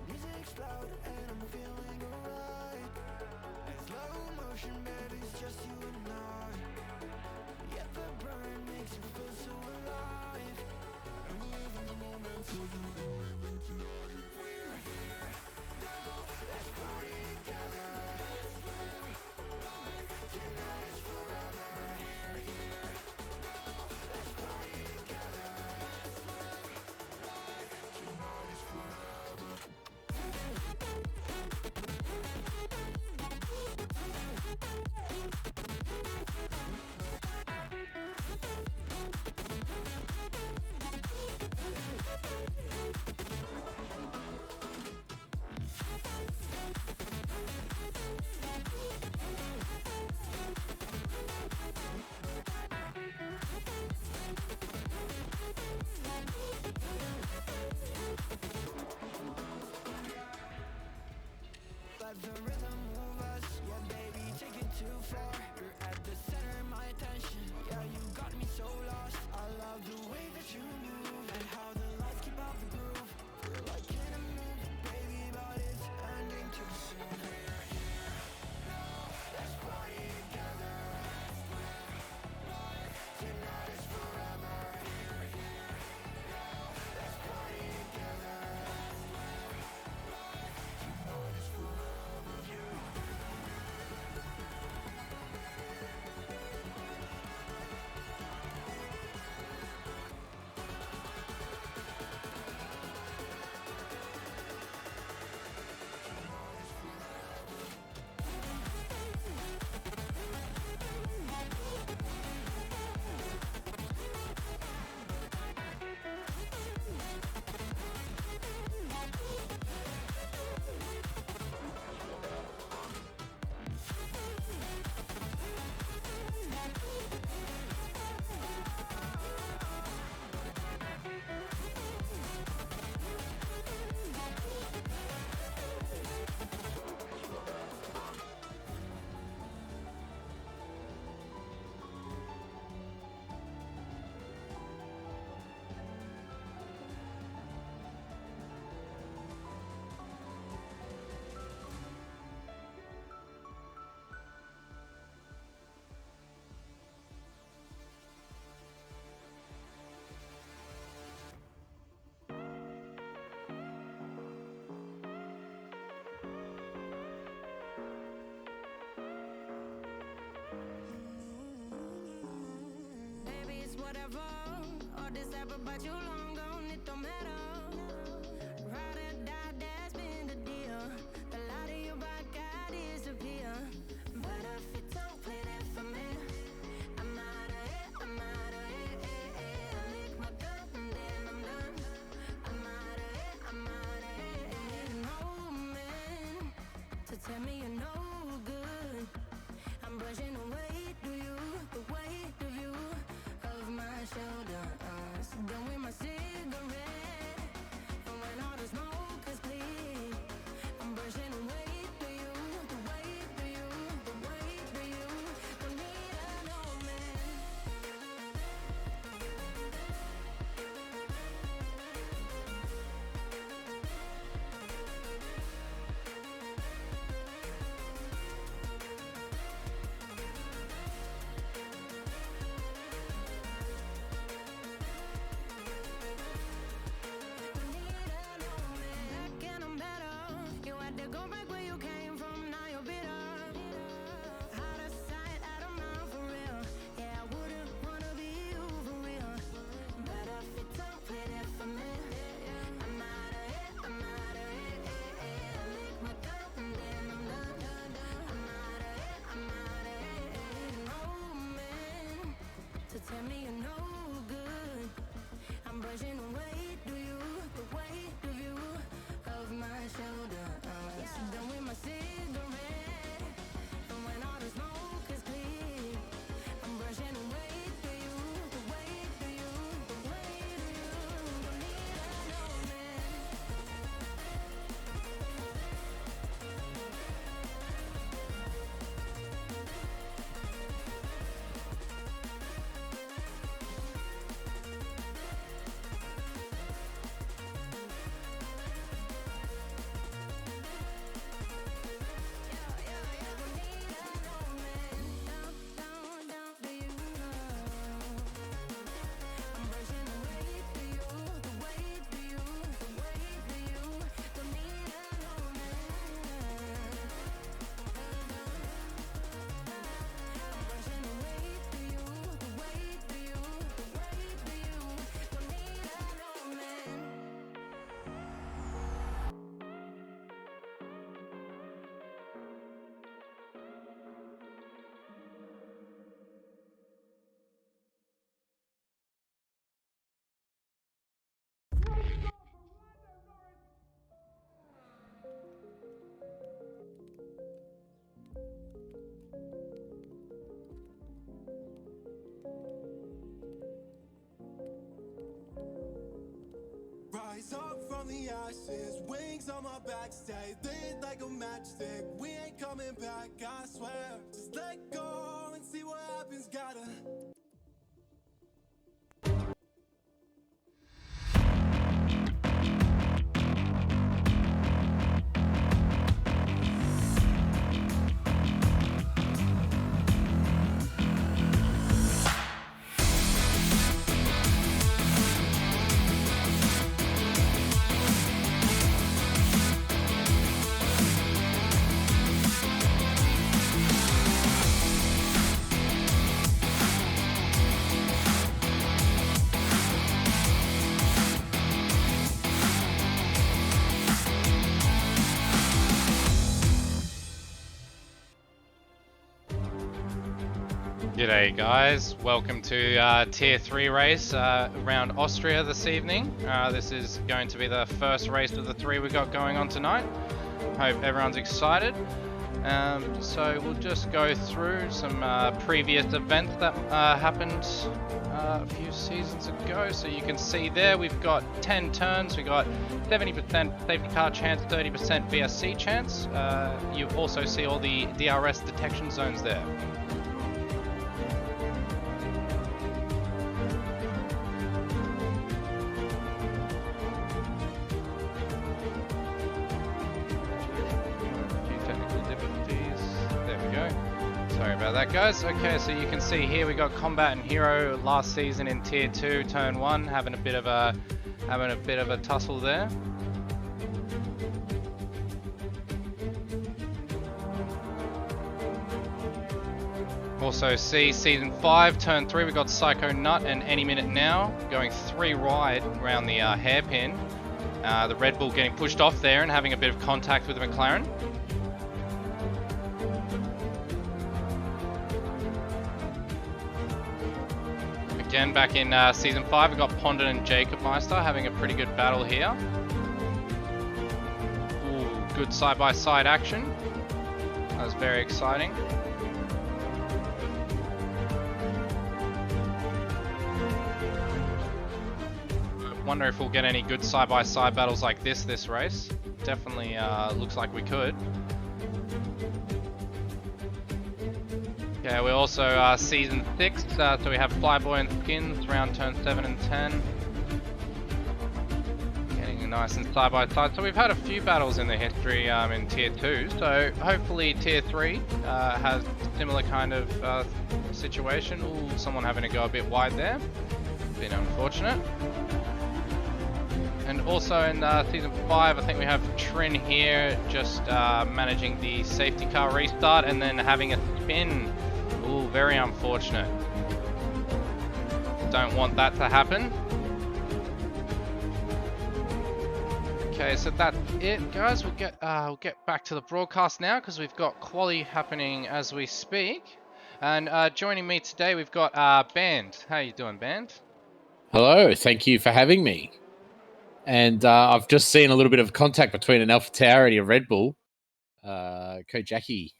Music's loud and I'm feeling alright. In slow motion, baby, it's just you and I. Yet the burn makes you feel so alive. And we live in the moment till you and me tonight. We're here now, let's party together. Let's live life, tonight is forever. We're here now, let's party together. Let's live life, tonight is forever. Let the rhythm move us, yeah baby, take it too far. You're at the center of my attention, yeah you got me so lost. I love the way that you move and how the lights keep out the groove. We're like in a movie, baby, but it's ending too soon. We're here now, let's party together. Let's live life, tonight is forever. We're here now, let's party together. Let's live life, tonight is forever. But you long gone, it don't matter. Ride or die, that's been the deal. The light of your back, I disappear. But if you don't play that for me, I'm out of it, I'm out of it. I lick my gun and then I'm done. I'm out of it, I'm out of it. And no man to tell me you're no good. I'm brushing the weight of you, the weight of you, of my shoulder. Done with my cigarette, and when all the smoke is clear, I'm brushing the weight of you, the weight of you, the weight of you. Don't need no man. ashes, wings on my back, stay lit like a matchstick. We ain't coming back, I swear. Just let go and see what happens, gotta. G'day guys, welcome to Tier 3 race around Austria this evening. This is going to be the first race of the 3 we got going on tonight. Hope everyone's excited. So we'll just go through some previous events that happened a few seasons ago. So you can see there we've got 10 turns, we've got 70% safety car chance, 30% VSC chance. You also see all the DRS detection zones there. Sorry about that, guys. Okay, so you can see here we got Combat and Hero last season in Tier 2, Turn 1, having a bit of a tussle there. Also see Season 5, Turn 3, we got Psycho Nut and Any Minute Now going 3 wide around the hairpin. The Red Bull getting pushed off there and having a bit of contact with the McLaren. Again, back in Season 5, we've got Pondon and Jacob Meister having a pretty good battle here. Ooh, good side-by-side action. That was very exciting. I wonder if we'll get any good side-by-side battles like this race. Definitely looks like we could. Okay, we're also Season 6, so we have Flyboy and Skins around turn 7 and 10. Getting nice and side by side. So we've had a few battles in the history in Tier 2, so hopefully Tier 3 has similar kind of situation. Ooh, someone having to go a bit wide there. Bit unfortunate. And also in Season 5, I think we have Trin here just managing the safety car restart and then having a spin. Ooh, very unfortunate. Don't want that to happen. Okay, so that's it, guys. We'll get back to the broadcast now because we've got quali happening as we speak. And joining me today, we've got Band. How you doing, Band? Hello, thank you for having me. And I've just seen a little bit of contact between an Alpha Tauri and a Red Bull. Kojaki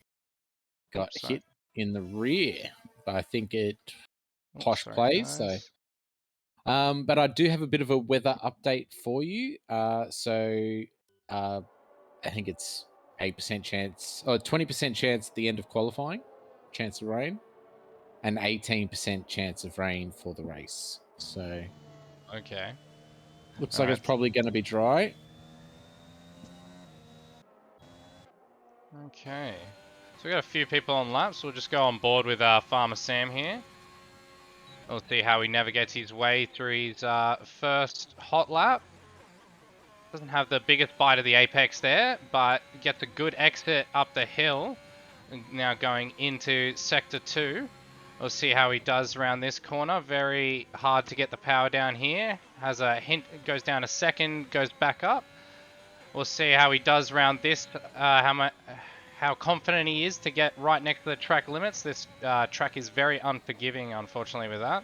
got hit in the rear, but I think it posh plays. Guys. So, but I do have a bit of a weather update for you. I think it's 8% chance, or 20% chance at the end of qualifying, chance of rain, and 18% chance of rain for the race. So, okay, looks like it's probably going to be dry. Okay. So we got a few people on laps. We'll just go on board with Farmer Sam here. We'll see how he navigates his way through his first hot lap. Doesn't have the biggest bite of the apex there, but gets a good exit up the hill. Now going into Sector 2. We'll see how he does around this corner. Very hard to get the power down here. Has a hint, goes down a second, goes back up. We'll see how he does around this, how confident he is to get right next to the track limits. This track is very unforgiving, unfortunately, with that.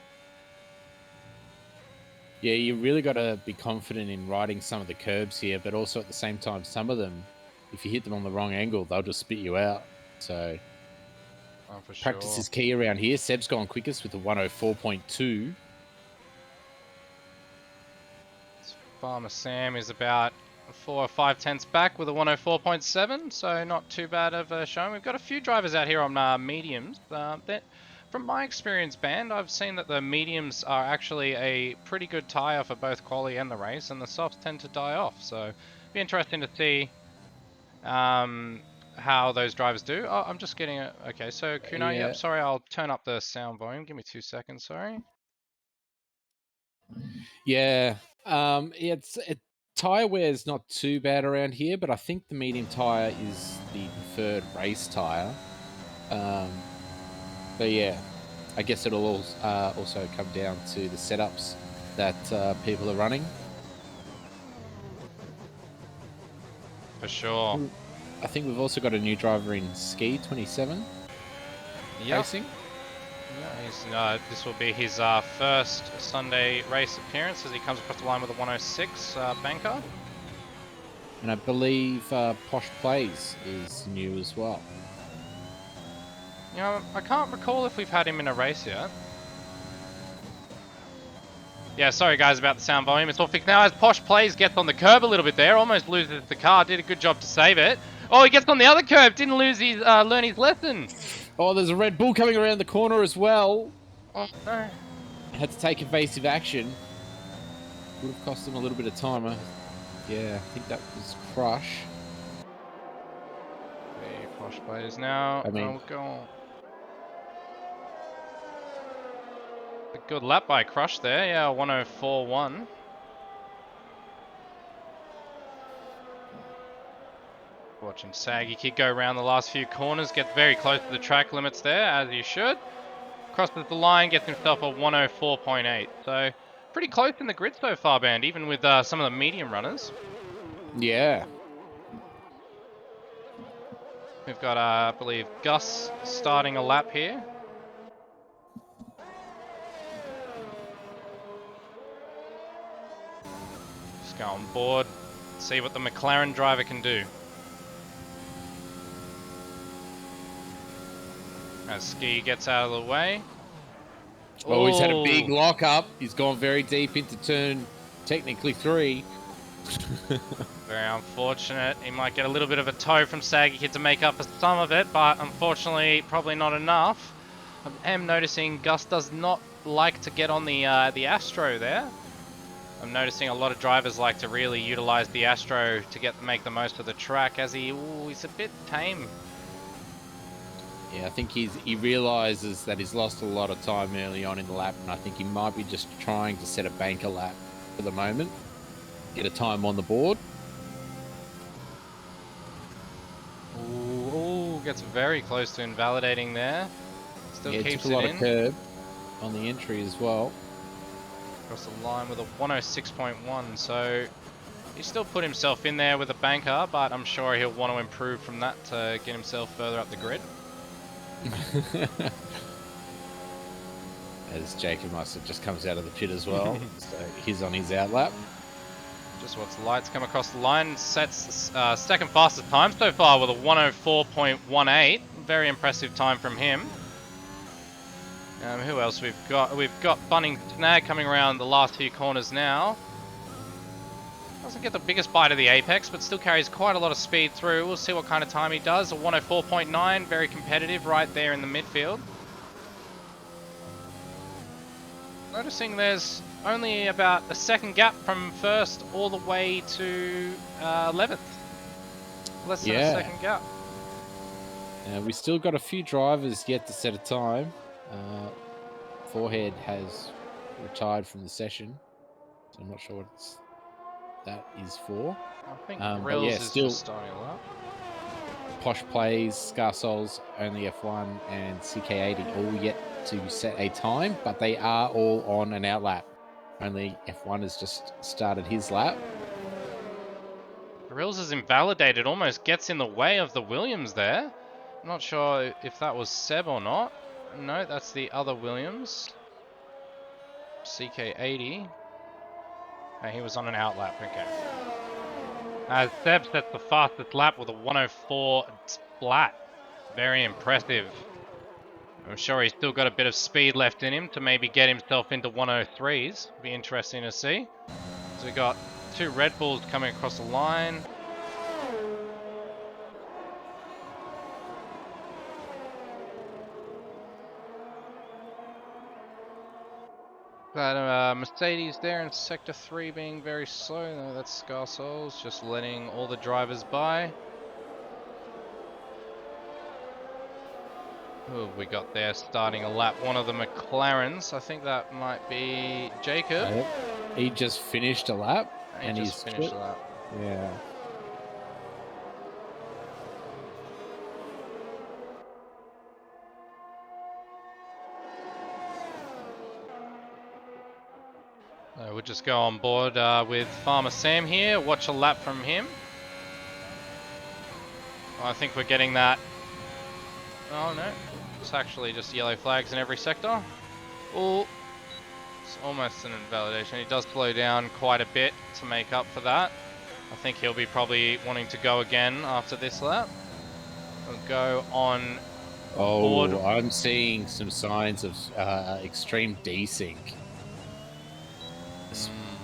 Yeah, you really got to be confident in riding some of the curbs here, but also at the same time, some of them, if you hit them on the wrong angle, they'll just spit you out. So for sure. Practice is key around here. Seb's gone quickest with a 104.2. Farmer Sam is about 4 or 5 tenths back with a 104.7, so not too bad of a showing. We've got a few drivers out here on mediums. From my experience, Band, I've seen that the mediums are actually a pretty good tyre for both quali and the race, and the softs tend to die off. So it'd be interesting to see how those drivers do. Oh, I'm just getting it. Okay, so Kuna, Yeah. yep, sorry, I'll turn up the sound volume. Give me 2 seconds, sorry. Yeah. Tire wear is not too bad around here, but I think the medium tire is the preferred race tire. But yeah, I guess it'll also come down to the setups that people are running. For sure. I think we've also got a new driver in Ski 27 racing. Yeah, this will be his first Sunday race appearance as he comes across the line with a 106 banker. And I believe Posh Plays is new as well. You know, I can't recall if we've had him in a race yet. Yeah, sorry guys about the sound volume. It's all fixed now as Posh Plays gets on the curb a little bit there. Almost loses the car. Did a good job to save it. Oh, he gets on the other curb. Didn't lose his learn his lesson. Oh, there's a Red Bull coming around the corner as well. Oh, no. Had to take evasive action. Would have cost him a little bit of time. Yeah, I think that was Crush. The Posh Plays now. I mean, go on. A good lap by Crush there. Yeah, 104.1. Watching Saggy Kid go around the last few corners, gets very close to the track limits there, as he should. Crosses the line, gets himself a 104.8. So, pretty close in the grid so far, Band, even with some of the medium runners. Yeah. We've got, I believe, Gus starting a lap here. Just go on board, see what the McLaren driver can do. As Ski gets out of the way. Oh, he's had a big lock up. He's gone very deep into turn, technically 3. Very unfortunate. He might get a little bit of a tow from Saggy Kid to make up for some of it, but unfortunately, probably not enough. I am noticing Gus does not like to get on the Astro there. I'm noticing a lot of drivers like to really utilize the Astro to make the most of the track, as he's a bit tame. Yeah, I think he realises that he's lost a lot of time early on in the lap, and I think he might be just trying to set a banker lap for the moment. Get a time on the board. Ooh, gets very close to invalidating there. Still Yeah, keeps took a lot it of in. curb on the entry as well. Across the line with a 106.1, so he still put himself in there with a banker, but I'm sure he'll want to improve from that to get himself further up the grid. As Jacob Mustard just comes out of the pit as well. So he's on his out lap. Just watch the lights come across the line. Sets second fastest time so far with a 104.18. Very impressive time from him. Who else we've got? We've got Bunning Snag coming around the last few corners now. Doesn't get the biggest bite of the apex, but still carries quite a lot of speed through. We'll see what kind of time he does. A 104.9, very competitive right there in the midfield. Noticing there's only about a second gap from first all the way to 11th. Less than a second gap. We still got a few drivers yet to set a time. Forehead has retired from the session, so I'm not sure what that is for. I think but yeah, is still just starting a lap. Posh Plays, Scar Souls, Only F1, and CK80 all yet to set a time, but they are all on an out lap. Only F1 has just started his lap. Grills is invalidated, almost gets in the way of the Williams there. I'm not sure if that was Seb or not. No, that's the other Williams. CK80. Oh, he was on an out lap, okay. Seb sets the fastest lap with a 104 flat. Very impressive. I'm sure he's still got a bit of speed left in him to maybe get himself into 103s. Be interesting to see. So we got 2 Red Bulls coming across the line. That Mercedes there in Sector 3 being very slow. No, that's Scarsouls, just letting all the drivers by. Who have we got there starting a lap? One of the McLarens. I think that might be Jacob. He just finished a lap. He just finished a lap. Yeah. We'll just go on board with Farmer Sam here. Watch a lap from him. I think we're getting that. Oh no, it's actually just yellow flags in every sector. Oh, it's almost an invalidation. He does slow down quite a bit to make up for that. I think he'll be probably wanting to go again after this lap. We'll go on board. I'm seeing some signs of extreme desync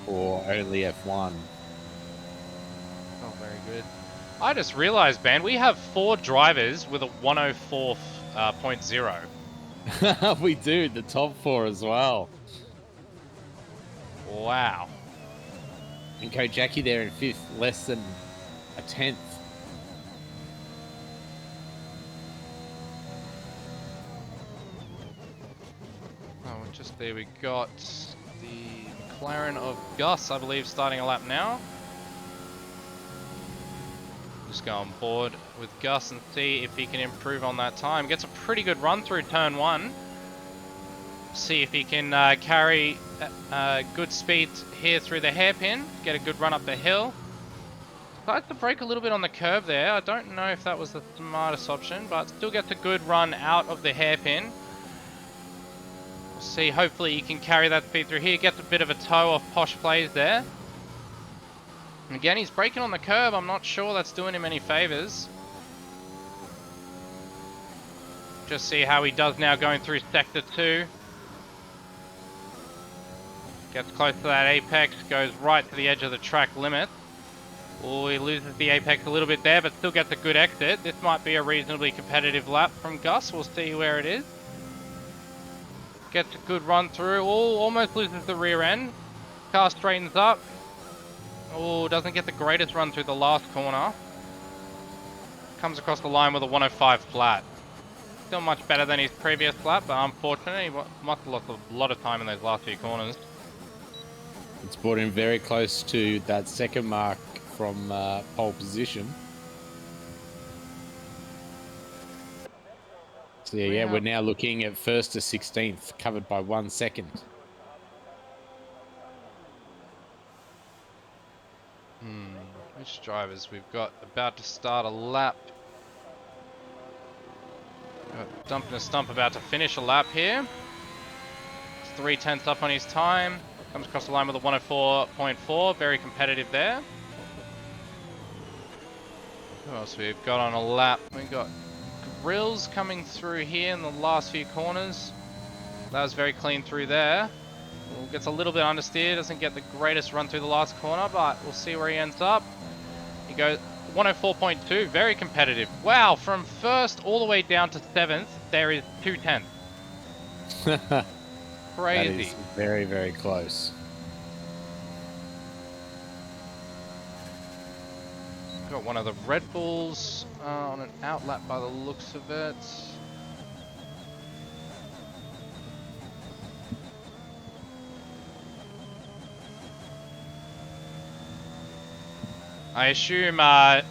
for only F1. Oh, very good. I just realized, Ben, we have 4 drivers with a 104.0. We do, the top 4 as well. Wow. And Kojaki there in 5th, less than a 10th. Oh, just there we got the McLaren of Gus, I believe, starting a lap now. Just go on board with Gus and see if he can improve on that time. Gets a pretty good run through turn 1. See if he can carry good speed here through the hairpin. Get a good run up the hill. Decides to brake a little bit on the curb there. I don't know if that was the smartest option, but still gets a good run out of the hairpin. We'll see, hopefully he can carry that speed through here. Gets a bit of a toe off Posh Plays there. And again, he's braking on the curb. I'm not sure that's doing him any favors. Just see how he does now going through Sector 2. Gets close to that apex, goes right to the edge of the track limit. Oh, he loses the apex a little bit there, but still gets a good exit. This might be a reasonably competitive lap from Gus. We'll see where it is. Gets a good run through. Oh, almost loses the rear end. Car straightens up. Oh, doesn't get the greatest run through the last corner. Comes across the line with a 105 flat. Still much better than his previous lap, but unfortunately, he must have lost a lot of time in those last few corners. It's brought him very close to that second mark from pole position. So yeah, we're now looking at 1st to 16th, covered by 1 second. Which drivers we've got about to start a lap? Got Dump and a Stump about to finish a lap here. It's 3/10 up on his time. Comes across the line with a 104.4, very competitive there. Who else we've got on a lap? We've got Grills coming through here in the last few corners. That was very clean through there. Gets a little bit understeer, doesn't get the greatest run through the last corner, but we'll see where he ends up. He goes 104.2, very competitive. Wow, from 1st all the way down to 7th, there is 2/10. Crazy. That is very, very close. Got one of the Red Bulls on an outlap by the looks of it. I assume, I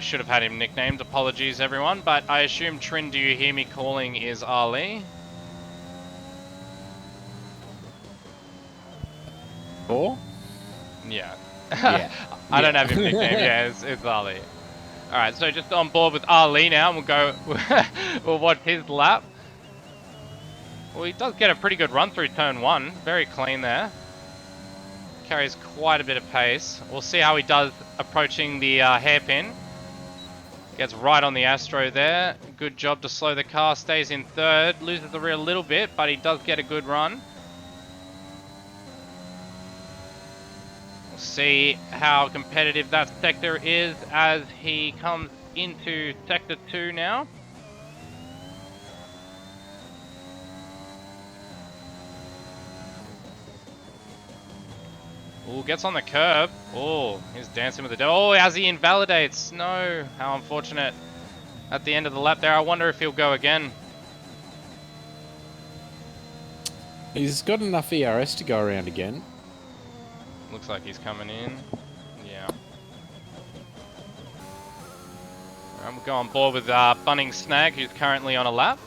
should have had him nicknamed, apologies everyone, but I assume Trin, do you hear me calling, is Ali? Or? Yeah. Yeah. I don't have him nicknamed, yeah, it's Ali. Alright, so just on board with Ali now, and we'll go, we'll watch his lap. Well, he does get a pretty good run through turn 1, very clean there. Carries quite a bit of pace. We'll see how he does approaching the hairpin. Gets right on the Astro there. Good job to slow the car. Stays in 3rd. Loses the rear a little bit, but he does get a good run. We'll See how competitive that sector is as he comes into sector 2 now. Oh, gets on the curb. Oh, he's dancing with the devil. Oh, as he invalidates. No, how unfortunate. At the end of the lap there, I wonder if he'll go again. He's got enough ERS to go around again. Looks like he's coming in. Yeah. I'm going to go on board with Bunning Snag, who's currently on a lap.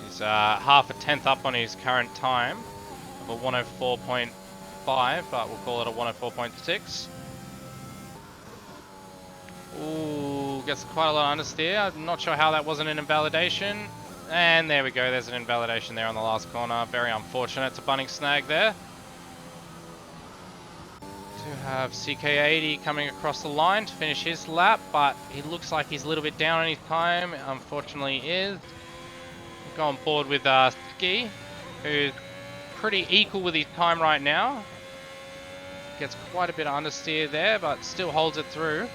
He's half a tenth up on his current time of a 104.5, but we'll call it a 104.6. Ooh, gets quite a lot of understeer. I'm not sure how that wasn't an invalidation. And there we go, there's an invalidation there on the last corner. Very unfortunate to Bunning Snag there. To have CK80 coming across the line to finish his lap, but he looks like he's a little bit down on his time. Unfortunately is. We'll go on board with Ski, who's pretty equal with his time right now. Gets quite a bit of understeer there, but still holds it through.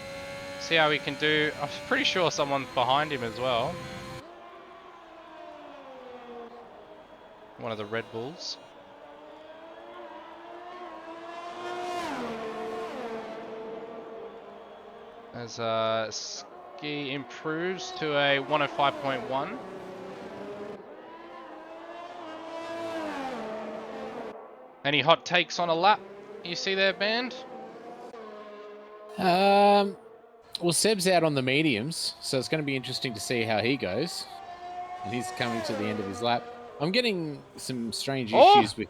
See how he can do. I'm pretty sure someone's behind him as well. One of the Red Bulls. As Ski improves to a 105.1. Any hot takes on a lap you see there, Band? Well, Seb's out on the mediums, so it's going to be interesting to see how he goes. And he's coming to the end of his lap. I'm getting some strange issues with...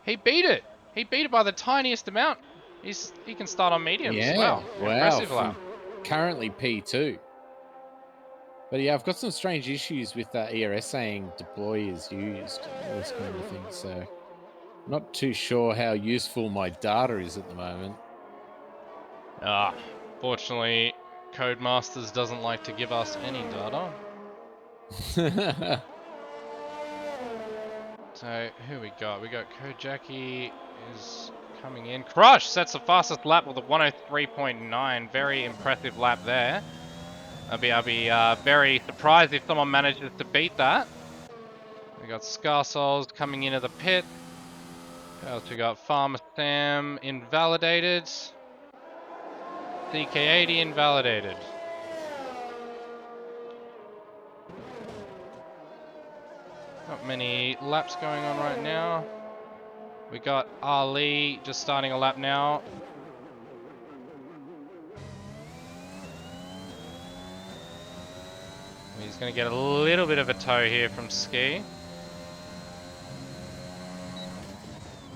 He beat it. He beat it by the tiniest amount. He can start on mediums. Yeah, wow. Impressive lap. Currently P2. But yeah, I've got some strange issues with ERS saying deploy is used and all this kind of thing. So not too sure how useful my data is at the moment. Fortunately, Codemasters doesn't like to give us any data. So, who we got? We got Kojaki is coming in. Crush sets the fastest lap with a 103.9. Very impressive lap there. I'll be very surprised if someone manages to beat that. We got Scarsouls coming into the pit. Who else we got? Farmer Sam invalidated. CK80 invalidated. Not many laps going on right now. We got Ali just starting a lap now. He's going to get a little bit of a tow here from Ski.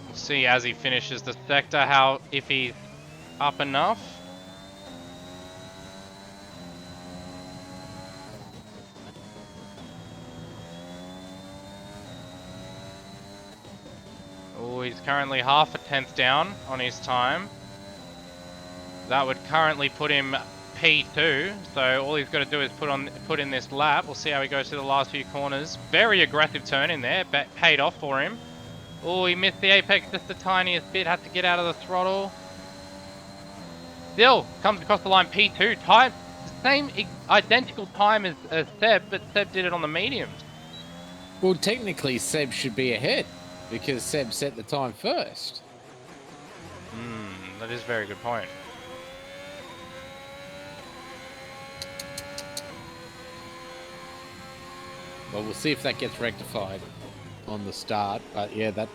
We'll see as he finishes the sector if he's up enough. Oh, he's currently half a tenth down on his time. That would currently put him P2, so all he's got to do is put in this lap. We'll see how he goes through the last few corners. Very aggressive turn in there, paid off for him. Oh, he missed the apex just the tiniest bit, had to get out of the throttle. Still comes across the line P2, time, same identical time as Seb, but Seb did it on the mediums. Well, technically Seb should be ahead because Seb set the time first. That is a very good point. Well, we'll see if that gets rectified on the start. But yeah, that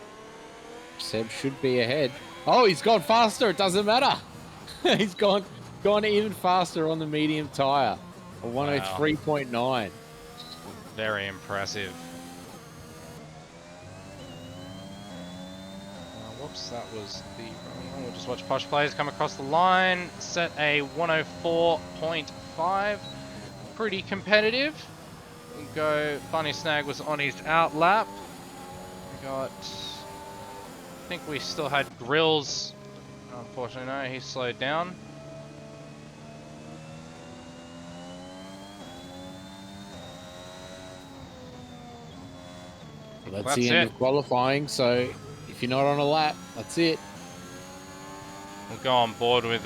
Seb should be ahead. Oh, he's gone faster. It doesn't matter. He's gone even faster on the medium tire. A 103.9. Very impressive. Whoops, that was the wrong one. We'll just watch Posh Players come across the line. Set a 104.5. Pretty competitive. We'll go. Bunny Snag was on his out lap. We got. I think we still had Grills. Unfortunately, no, he slowed down. Well, that's That's the end it. of qualifying. So if you're not on a lap, that's it. We'll go on board with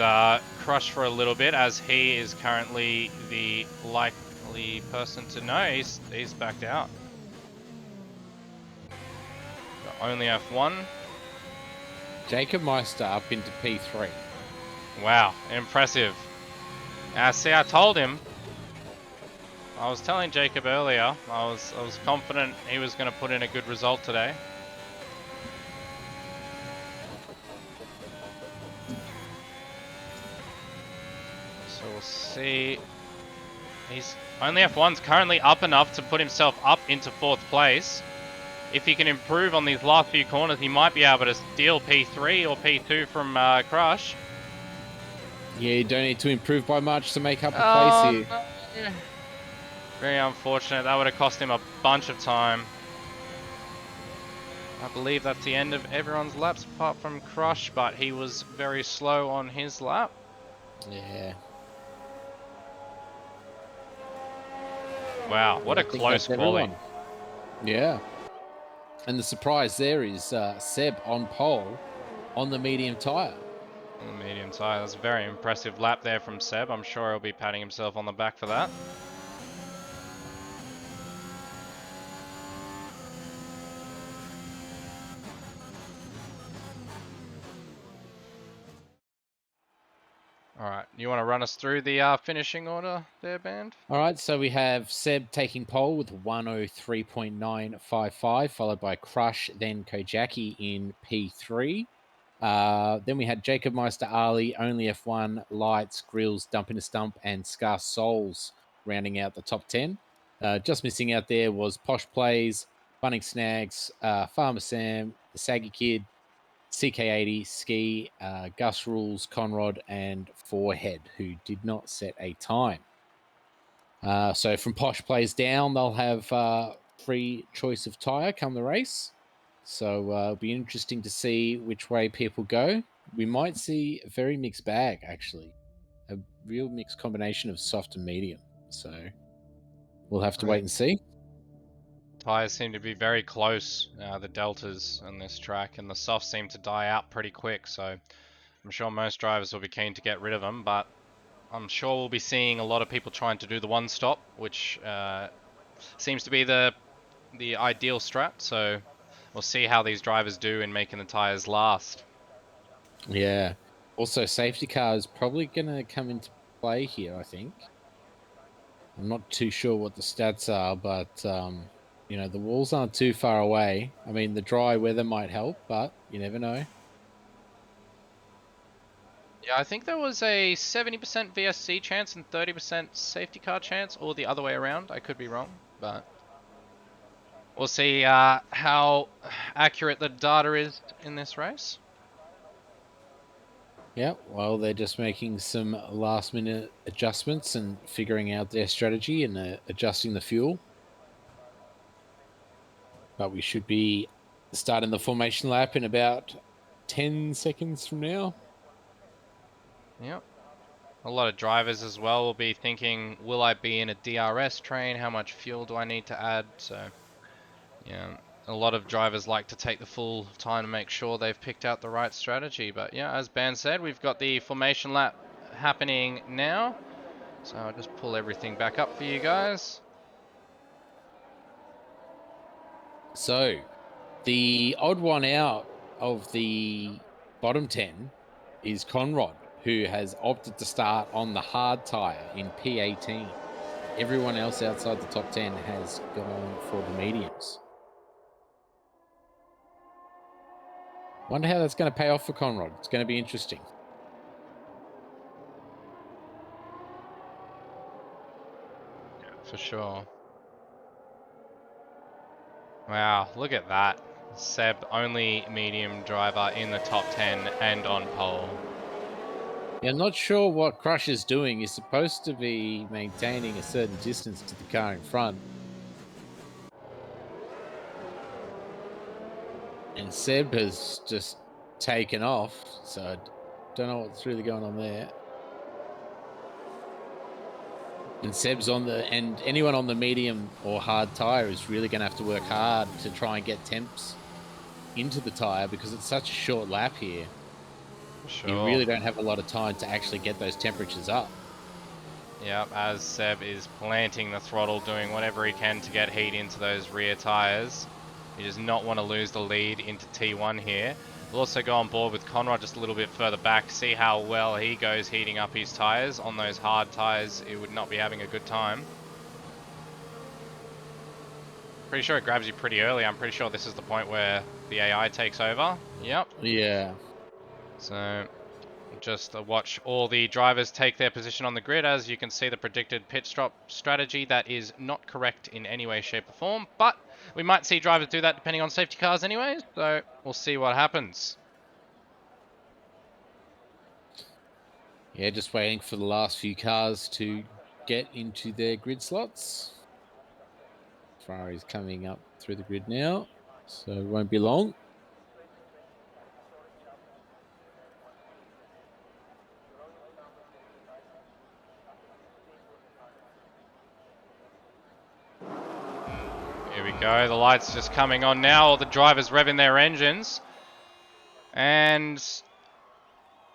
Crush for a little bit, as he is currently the likely person to know. He's backed out. Got only F1. Jacob Meister up into P3. Wow, impressive. See, I told him. I was telling Jacob earlier. I was confident he was going to put in a good result today. So we'll see. He's only F1's currently up enough to put himself up into 4th place. If he can improve on these last few corners, he might be able to steal P3 or P2 from Crush. Yeah, you don't need to improve by much to make up a place here. No. Very unfortunate. That would have cost him a bunch of time. I believe that's the end of everyone's laps apart from Crush, but he was very slow on his lap. Yeah. Wow, what a close quali. Yeah. And the surprise there is Seb on pole on the medium tyre. On the medium tyre. That's a very impressive lap there from Seb. I'm sure he'll be patting himself on the back for that. All right, you want to run us through the finishing order there, Band? All right, so we have Seb taking pole with 103.955, followed by Crush, then Kojaki in P3. Then we had Jacob Meister, Ali, Only F1, Lights, Grills, Dumping a Stump, and Scar Souls rounding out the top 10. Just missing out there was Posh Plays, Bunning Snags, Farmer Sam, The Saggy Kid, CK80, Ski, Gus Rules, Conrod, and Forehead, who did not set a time. So from Posh Plays down, they'll have free choice of tyre come the race. So it'll be interesting to see which way people go. We might see a very mixed bag, actually. A real mixed combination of soft and medium. So we'll have to wait and see. Tyres seem to be very close, the deltas on this track, and the softs seem to die out pretty quick, so I'm sure most drivers will be keen to get rid of them, but I'm sure we'll be seeing a lot of people trying to do the one stop, which seems to be the ideal strat, so we'll see how these drivers do in making the tyres last. Yeah. Also, safety car is probably going to come into play here, I think. I'm not too sure what the stats are, but the walls aren't too far away. I mean, the dry weather might help, but you never know. Yeah, I think there was a 70% VSC chance and 30% safety car chance, or the other way around. I could be wrong, but we'll see how accurate the data is in this race. Yeah, well, they're just making some last-minute adjustments and figuring out their strategy and adjusting the fuel. But we should be starting the formation lap in about 10 seconds from now. Yep. A lot of drivers as well will be thinking, will I be in a DRS train? How much fuel do I need to add? So, yeah, a lot of drivers like to take the full time to make sure they've picked out the right strategy. But yeah, as Ben said, we've got the formation lap happening now. So I'll just pull everything back up for you guys. So, the odd one out of the bottom 10 is Conrod, who has opted to start on the hard tyre in P18. Everyone else outside the top 10 has gone for the mediums. Wonder how that's going to pay off for Conrod. It's going to be interesting. Yeah, for sure. Wow, look at that. Seb, only medium driver in the top 10 and on pole. Yeah, I'm not sure what Crush is doing. He's supposed to be maintaining a certain distance to the car in front. And Seb has just taken off, so I don't know what's really going on there. And Seb's on and anyone on the medium or hard tire is really going to have to work hard to try and get temps into the tire because it's such a short lap here. Sure. You really don't have a lot of time to actually get those temperatures up. Yep, as Seb is planting the throttle, doing whatever he can to get heat into those rear tires. He does not want to lose the lead into T1 here. We'll also go on board with Conrad just a little bit further back, see how well he goes heating up his tires. On those hard tires, he would not be having a good time. Pretty sure it grabs you pretty early. I'm pretty sure this is the point where the AI takes over. Yep. Yeah. So just watch all the drivers take their position on the grid. As you can see, the predicted pit stop strategy, that is not correct in any way, shape or form, but we might see drivers do that depending on safety cars anyways, so we'll see what happens. Yeah, just waiting for the last few cars to get into their grid slots. Ferrari's coming up through the grid now, so it won't be long. Here we go, the lights just coming on now, all the drivers revving their engines. And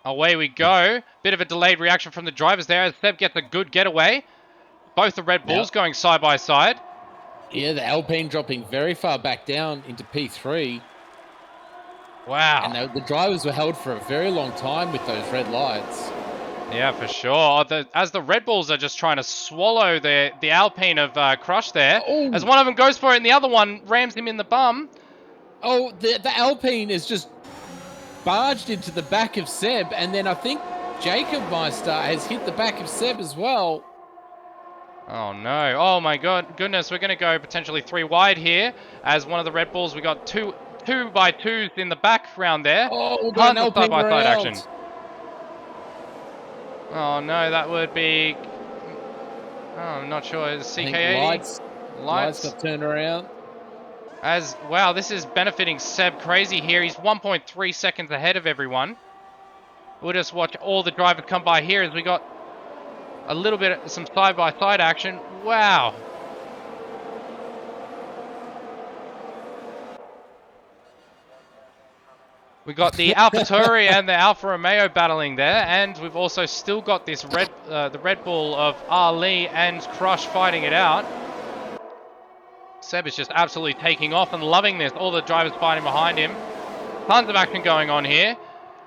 away we go. Bit of a delayed reaction from the drivers there as Seb gets a good getaway. Both the Red Bulls going side by side. Yeah, the Alpine dropping very far back down into P3. Wow. And the drivers were held for a very long time with those red lights. Yeah, for sure. As the Red Bulls are just trying to swallow the Alpine of Crush there. Oh. As one of them goes for it and the other one rams him in the bum. Oh, the Alpine is just barged into the back of Seb. And then I think Jacob Meister has hit the back of Seb as well. Oh no. Oh my goodness. We're going to go potentially 3 wide here. As one of the Red Bulls, we got two by twos in the background there. Oh, we've got an Alpine side by side round. action. Oh no, that would be... Oh, I'm not sure. Is CK80? Lights got turned around. Wow, this is benefiting Seb crazy here. He's 1.3 seconds ahead of everyone. We'll just watch all the drivers come by here as we got a little bit of some side-by-side action. Wow. We got the AlphaTauri and the Alfa Romeo battling there, and we've also still got this the Red Bull of Ali and Crush fighting it out. Seb is just absolutely taking off and loving this. All the drivers fighting behind him. Tons of action going on here.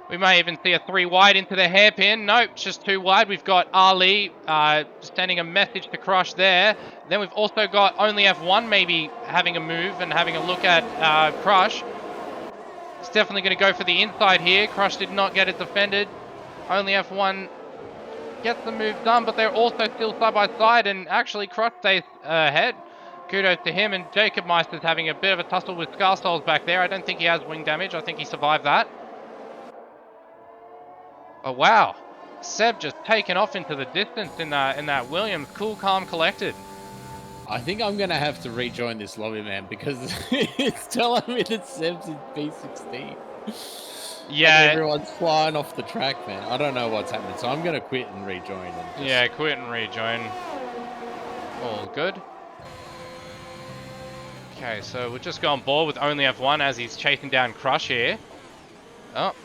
We may even see a 3 wide into the hairpin. Nope, just 2 wide. We've got Ali sending a message to Crush there. Then we've also got only F1 maybe having a move and having a look at Crush. It's definitely going to go for the inside here. Crush did not get it defended. Only F1 gets the move done, but they're also still side by side, and actually Crush stays ahead. Kudos to him, and Jacob Meister's having a bit of a tussle with Scarsols back there. I don't think he has wing damage. I think he survived that. Oh wow, Seb just taken off into the distance in that Williams. Cool, calm, collected. I think I'm going to have to rejoin this lobby, man, because it's telling me that Seb's in P16. Yeah. And everyone's flying off the track, man. I don't know what's happening, so I'm going to quit and rejoin. Yeah, quit and rejoin. All good. Okay, so we'll just go on board with only F1 as he's chasing down Crush here. Oh.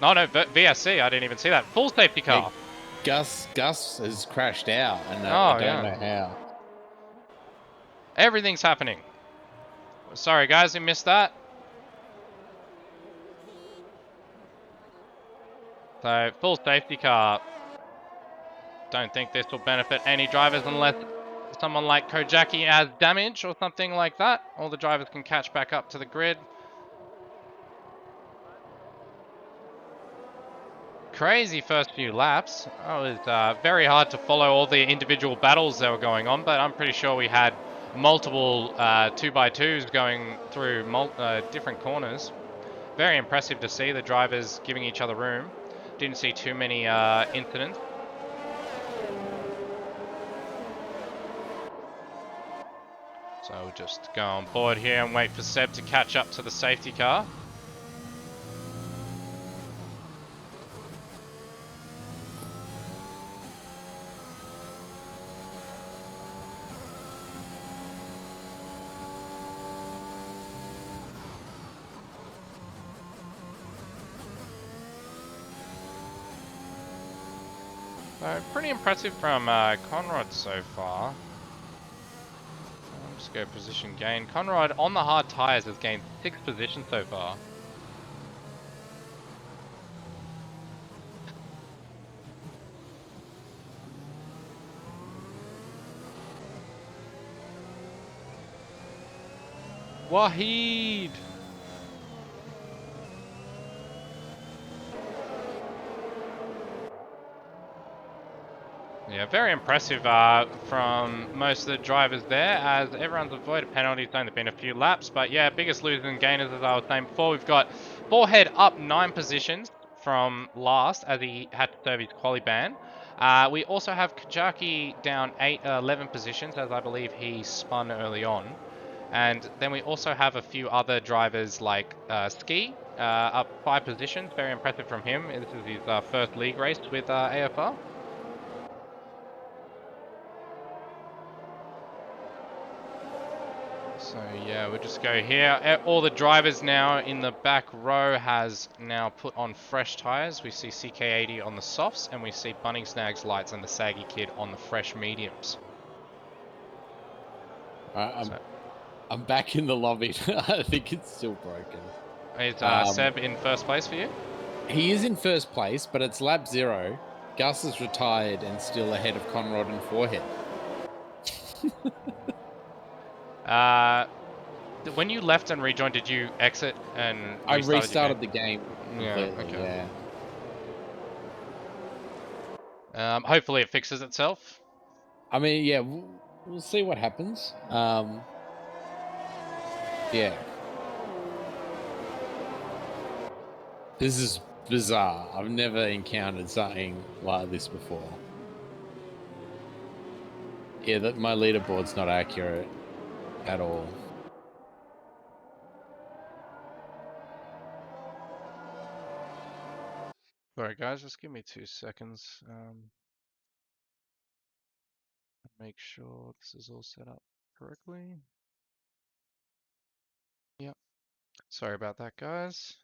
No, VSC, I didn't even see that. Full safety car. Hey, Gus has crashed out, and I don't know how. Everything's happening. Sorry, guys, we missed that. So, full safety car. Don't think this will benefit any drivers unless someone like Kojaki has damage or something like that. All the drivers can catch back up to the grid. Crazy first few laps. It was very hard to follow all the individual battles that were going on, but I'm pretty sure we had multiple 2x2s going through different corners. Very impressive to see the drivers giving each other room. Didn't see too many incidents. So we'll just go on board here and wait for Seb to catch up to the safety car. So pretty impressive from Conrad so far. Just go position gain. Conrad on the hard tyres has gained 6 positions so far. Wahid! Yeah, very impressive from most of the drivers there, as everyone's avoided penalties. Only been a few laps, but yeah, biggest losers and gainers, as I was saying before. We've got Forehead up 9 positions from last, as he had to serve his quali ban. We also have Kajaki down 11 positions, as I believe he spun early on. And then we also have a few other drivers like Ski, up 5 positions. Very impressive from him. This is his first league race with AFR. So yeah, we'll just go here. All the drivers now in the back row has now put on fresh tyres. We see CK80 on the softs, and we see Bunning Snags lights and the Saggy Kid on the fresh mediums. I'm back in the lobby. I think it's still broken. Is Seb in first place for you? He is in first place, but it's lap 0. Gus is retired and still ahead of Conrad and Forehead. When you left and rejoined, did you exit and I restarted the game completely, yeah. Hopefully it fixes itself. I mean, yeah, we'll see what happens. Yeah. This is bizarre. I've never encountered something like this before. Yeah, that my leaderboard's not accurate at all. Alright guys, just give me 2 seconds. Make sure this is all set up correctly. Yep. Sorry about that, guys.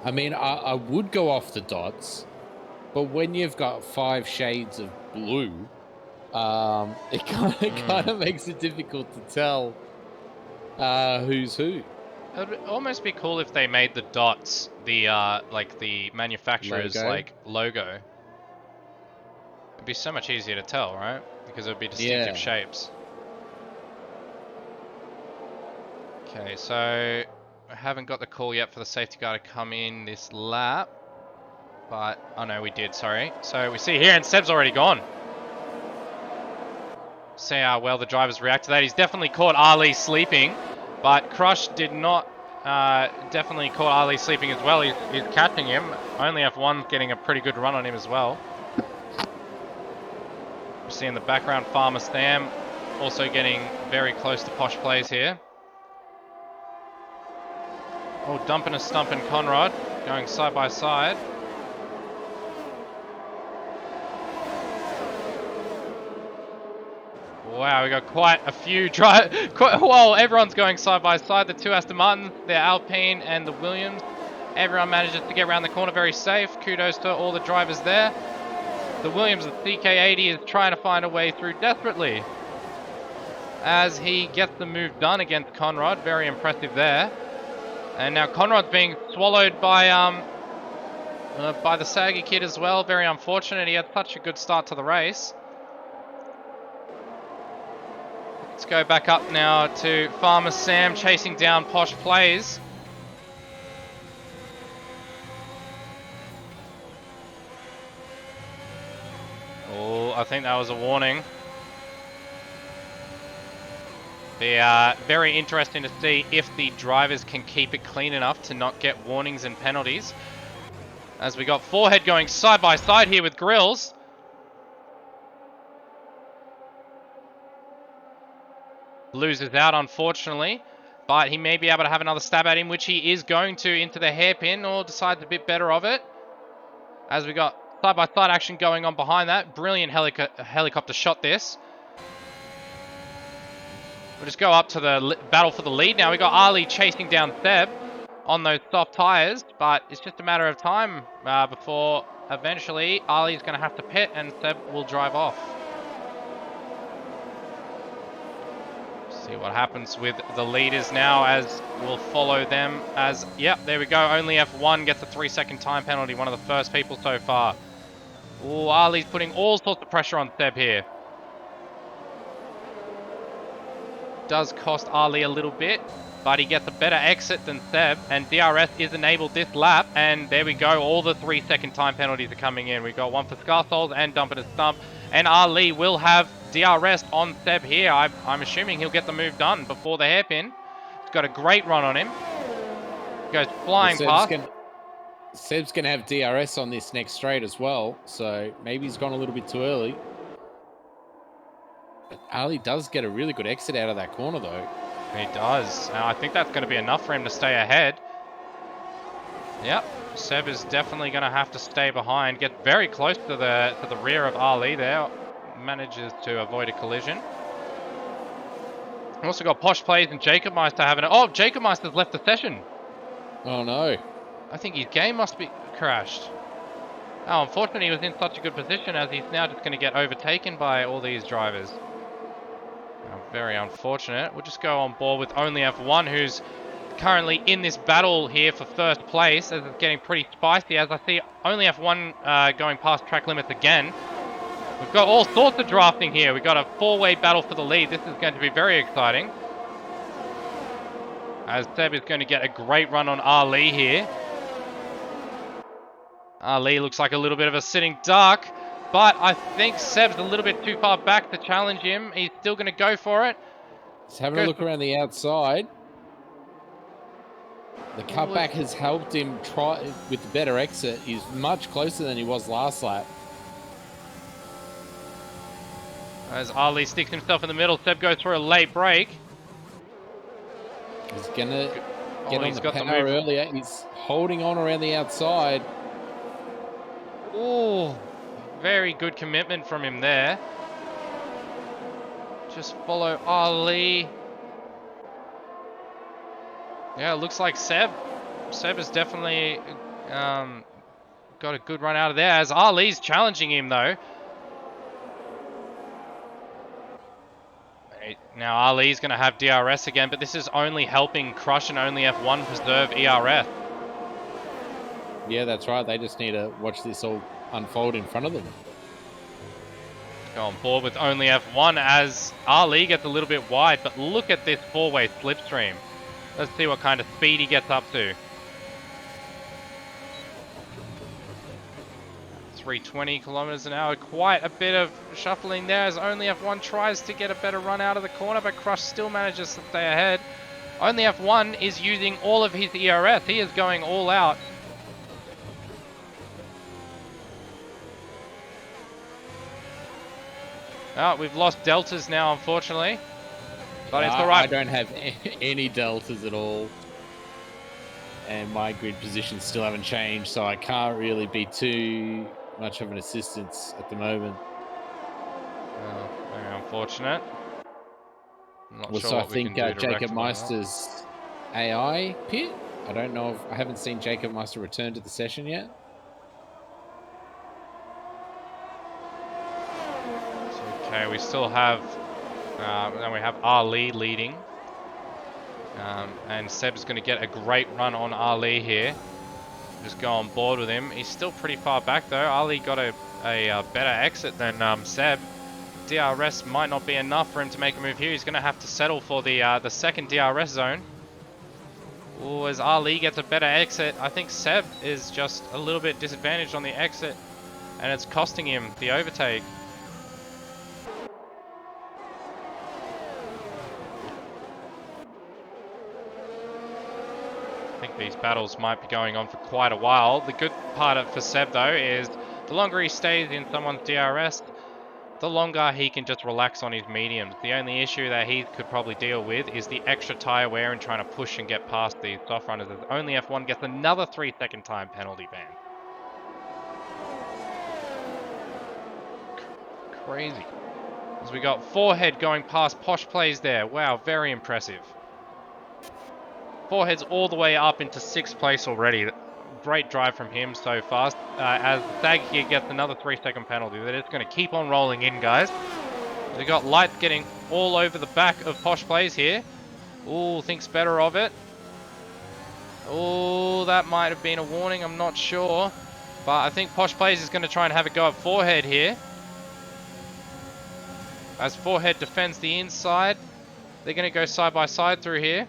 I mean, I would go off the dots, but when you've got 5 shades of blue, it kind of makes it difficult to tell who's who. It would almost be cool if they made the dots the like the manufacturer's logo. It'd be so much easier to tell, right? Because it would be distinctive shapes. Okay, so I haven't got the call yet for the safety car to come in this lap. But, oh no, we did, sorry. So we see here, and Seb's already gone. See how well the drivers react to that. He's definitely caught Ali sleeping, but Crush did not definitely caught Ali sleeping as well. He's catching him. Only F1's getting a pretty good run on him as well. We see in the background Farmer Sam also getting very close to Posh Plays here. Oh, dumping a stumping Conrad, going side by side. Wow, we got quite a few well, everyone's going side by side. The 2 Aston Martins, the Alpine and the Williams. Everyone manages to get around the corner very safe. Kudos to all the drivers there. The Williams, the CK80, is trying to find a way through desperately as he gets the move done against Conrad. Very impressive there. And now Conrad's being swallowed by the Saggy Kid as well. Very unfortunate. He had such a good start to the race. Let's go back up now to Farmer Sam chasing down Posh Plays. Oh, I think that was a warning. Be very interesting to see if the drivers can keep it clean enough to not get warnings and penalties. As we got Forehead going side by side here with Grills. Loses out, unfortunately, but he may be able to have another stab at him, which he is going to into the hairpin, or decides a bit better of it. As we got side-by-side action going on behind that. Brilliant helicopter shot this. We'll just go up to the battle for the lead now. We got Ali chasing down Seb on those soft tires, but it's just a matter of time before eventually Ali's going to have to pit and Seb will drive off. See what happens with the leaders now as we'll follow them as, yep, there we go. Only F1 gets a 3-second time penalty. One of the first people so far. Ooh, Ali's putting all sorts of pressure on Seb here. Does cost Ali a little bit, but he gets a better exit than Seb, and DRS is enabled this lap, and there we go. All the 3-second time penalties are coming in. We've got one for Scarsols and Dumping a Stump, and Ali will have DRS on Seb here. I'm assuming he'll get the move done before the hairpin. He's got a great run on him. Goes flying past. Seb's going to have DRS on this next straight as well, so maybe he's gone a little bit too early. But Ali does get a really good exit out of that corner, though. He does. I think that's going to be enough for him to stay ahead. Yep, Seb is definitely going to have to stay behind. Get very close to the rear of Ali there. Manages to avoid a collision. Also got Posh Plays and Jacob Meister having it. Oh, Jacob Meister's left the session. Oh, no. I think his game must be crashed. Oh, unfortunately, he was in such a good position as he's now just going to get overtaken by all these drivers. Very unfortunate. We'll just go on board with only F1, who's currently in this battle here for first place, as it's getting pretty spicy, as I see only F1 going past track limits again. We've got all sorts of drafting here. We've got a 4-way battle for the lead. This is going to be very exciting, as Seb is going to get a great run on Ali here. Ali looks like a little bit of a sitting duck, but I think Seb's a little bit too far back to challenge him. He's still going to go for it. Just having a look around the outside. The cutback has helped him try with the better exit. He's much closer than he was last lap. As Ali sticks himself in the middle, Seb goes for a late break. He's going to get on the power earlier. He's holding on around the outside. Oh, very good commitment from him there. Just follow Ali. Yeah, it looks like Seb has definitely got a good run out of there, as Ali's challenging him though. Now Ali's going to have DRS again, but this is only helping Crush and only F1 preserve ERS. Yeah, that's right. They just need to watch this all unfold in front of them. Go on board with only F1 as Ali gets a little bit wide, but look at this 4-way slipstream. Let's see what kind of speed he gets up to. 320 kilometers an hour. Quite a bit of shuffling there as only F1 tries to get a better run out of the corner, but Crush still manages to stay ahead. Only F1 is using all of his ERS. He is going all out. Oh, we've lost deltas now, unfortunately. But it's all right. I don't have any deltas at all. And my grid positions still haven't changed, so I can't really be too much of an assistance at the moment. Oh, very unfortunate. I'm not Also, sure I what think we can do to Jacob rectify Meister's AI pit. I don't know if I haven't seen Jacob Meister return to the session yet. Okay, we still have, then we have Ali leading. And Seb's going to get a great run on Ali here. Just go on board with him. He's still pretty far back though. Ali got a better exit than Seb. DRS might not be enough for him to make a move here. He's going to have to settle for the second DRS zone. Ooh, as Ali gets a better exit, I think Seb is just a little bit disadvantaged on the exit, and it's costing him the overtake. I think these battles might be going on for quite a while. The good part for Seb though is the longer he stays in someone's DRS, the longer he can just relax on his mediums. The only issue that he could probably deal with is the extra tyre wear and trying to push and get past these soft runners, as only F1 gets another 3-second time penalty ban. Crazy. As we got Forehead going past Posh Plays there. Wow, very impressive. Forehead's all the way up into 6th place already. Great drive from him so fast. As Sag here gets another 3-second penalty. That it's going to keep on rolling in, guys. We got Lights getting all over the back of Posh Plays here. Ooh, thinks better of it. Oh, that might have been a warning. I'm not sure. But I think Posh Plays is going to try and have a go at Forehead here. As Forehead defends the inside. They're going to go side by side through here.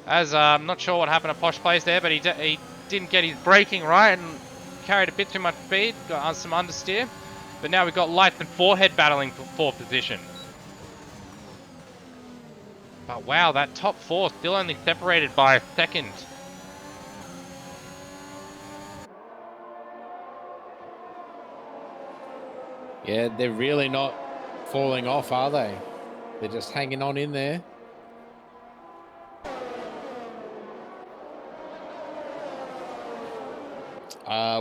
As I'm not sure what happened to Posh Plays there, but he didn't get his braking right and carried a bit too much speed. Got some understeer. But now we've got Lights and Forehead battling for 4th position. But wow, that top 4 still only separated by a second. Yeah, they're really not falling off, are they? They're just hanging on in there.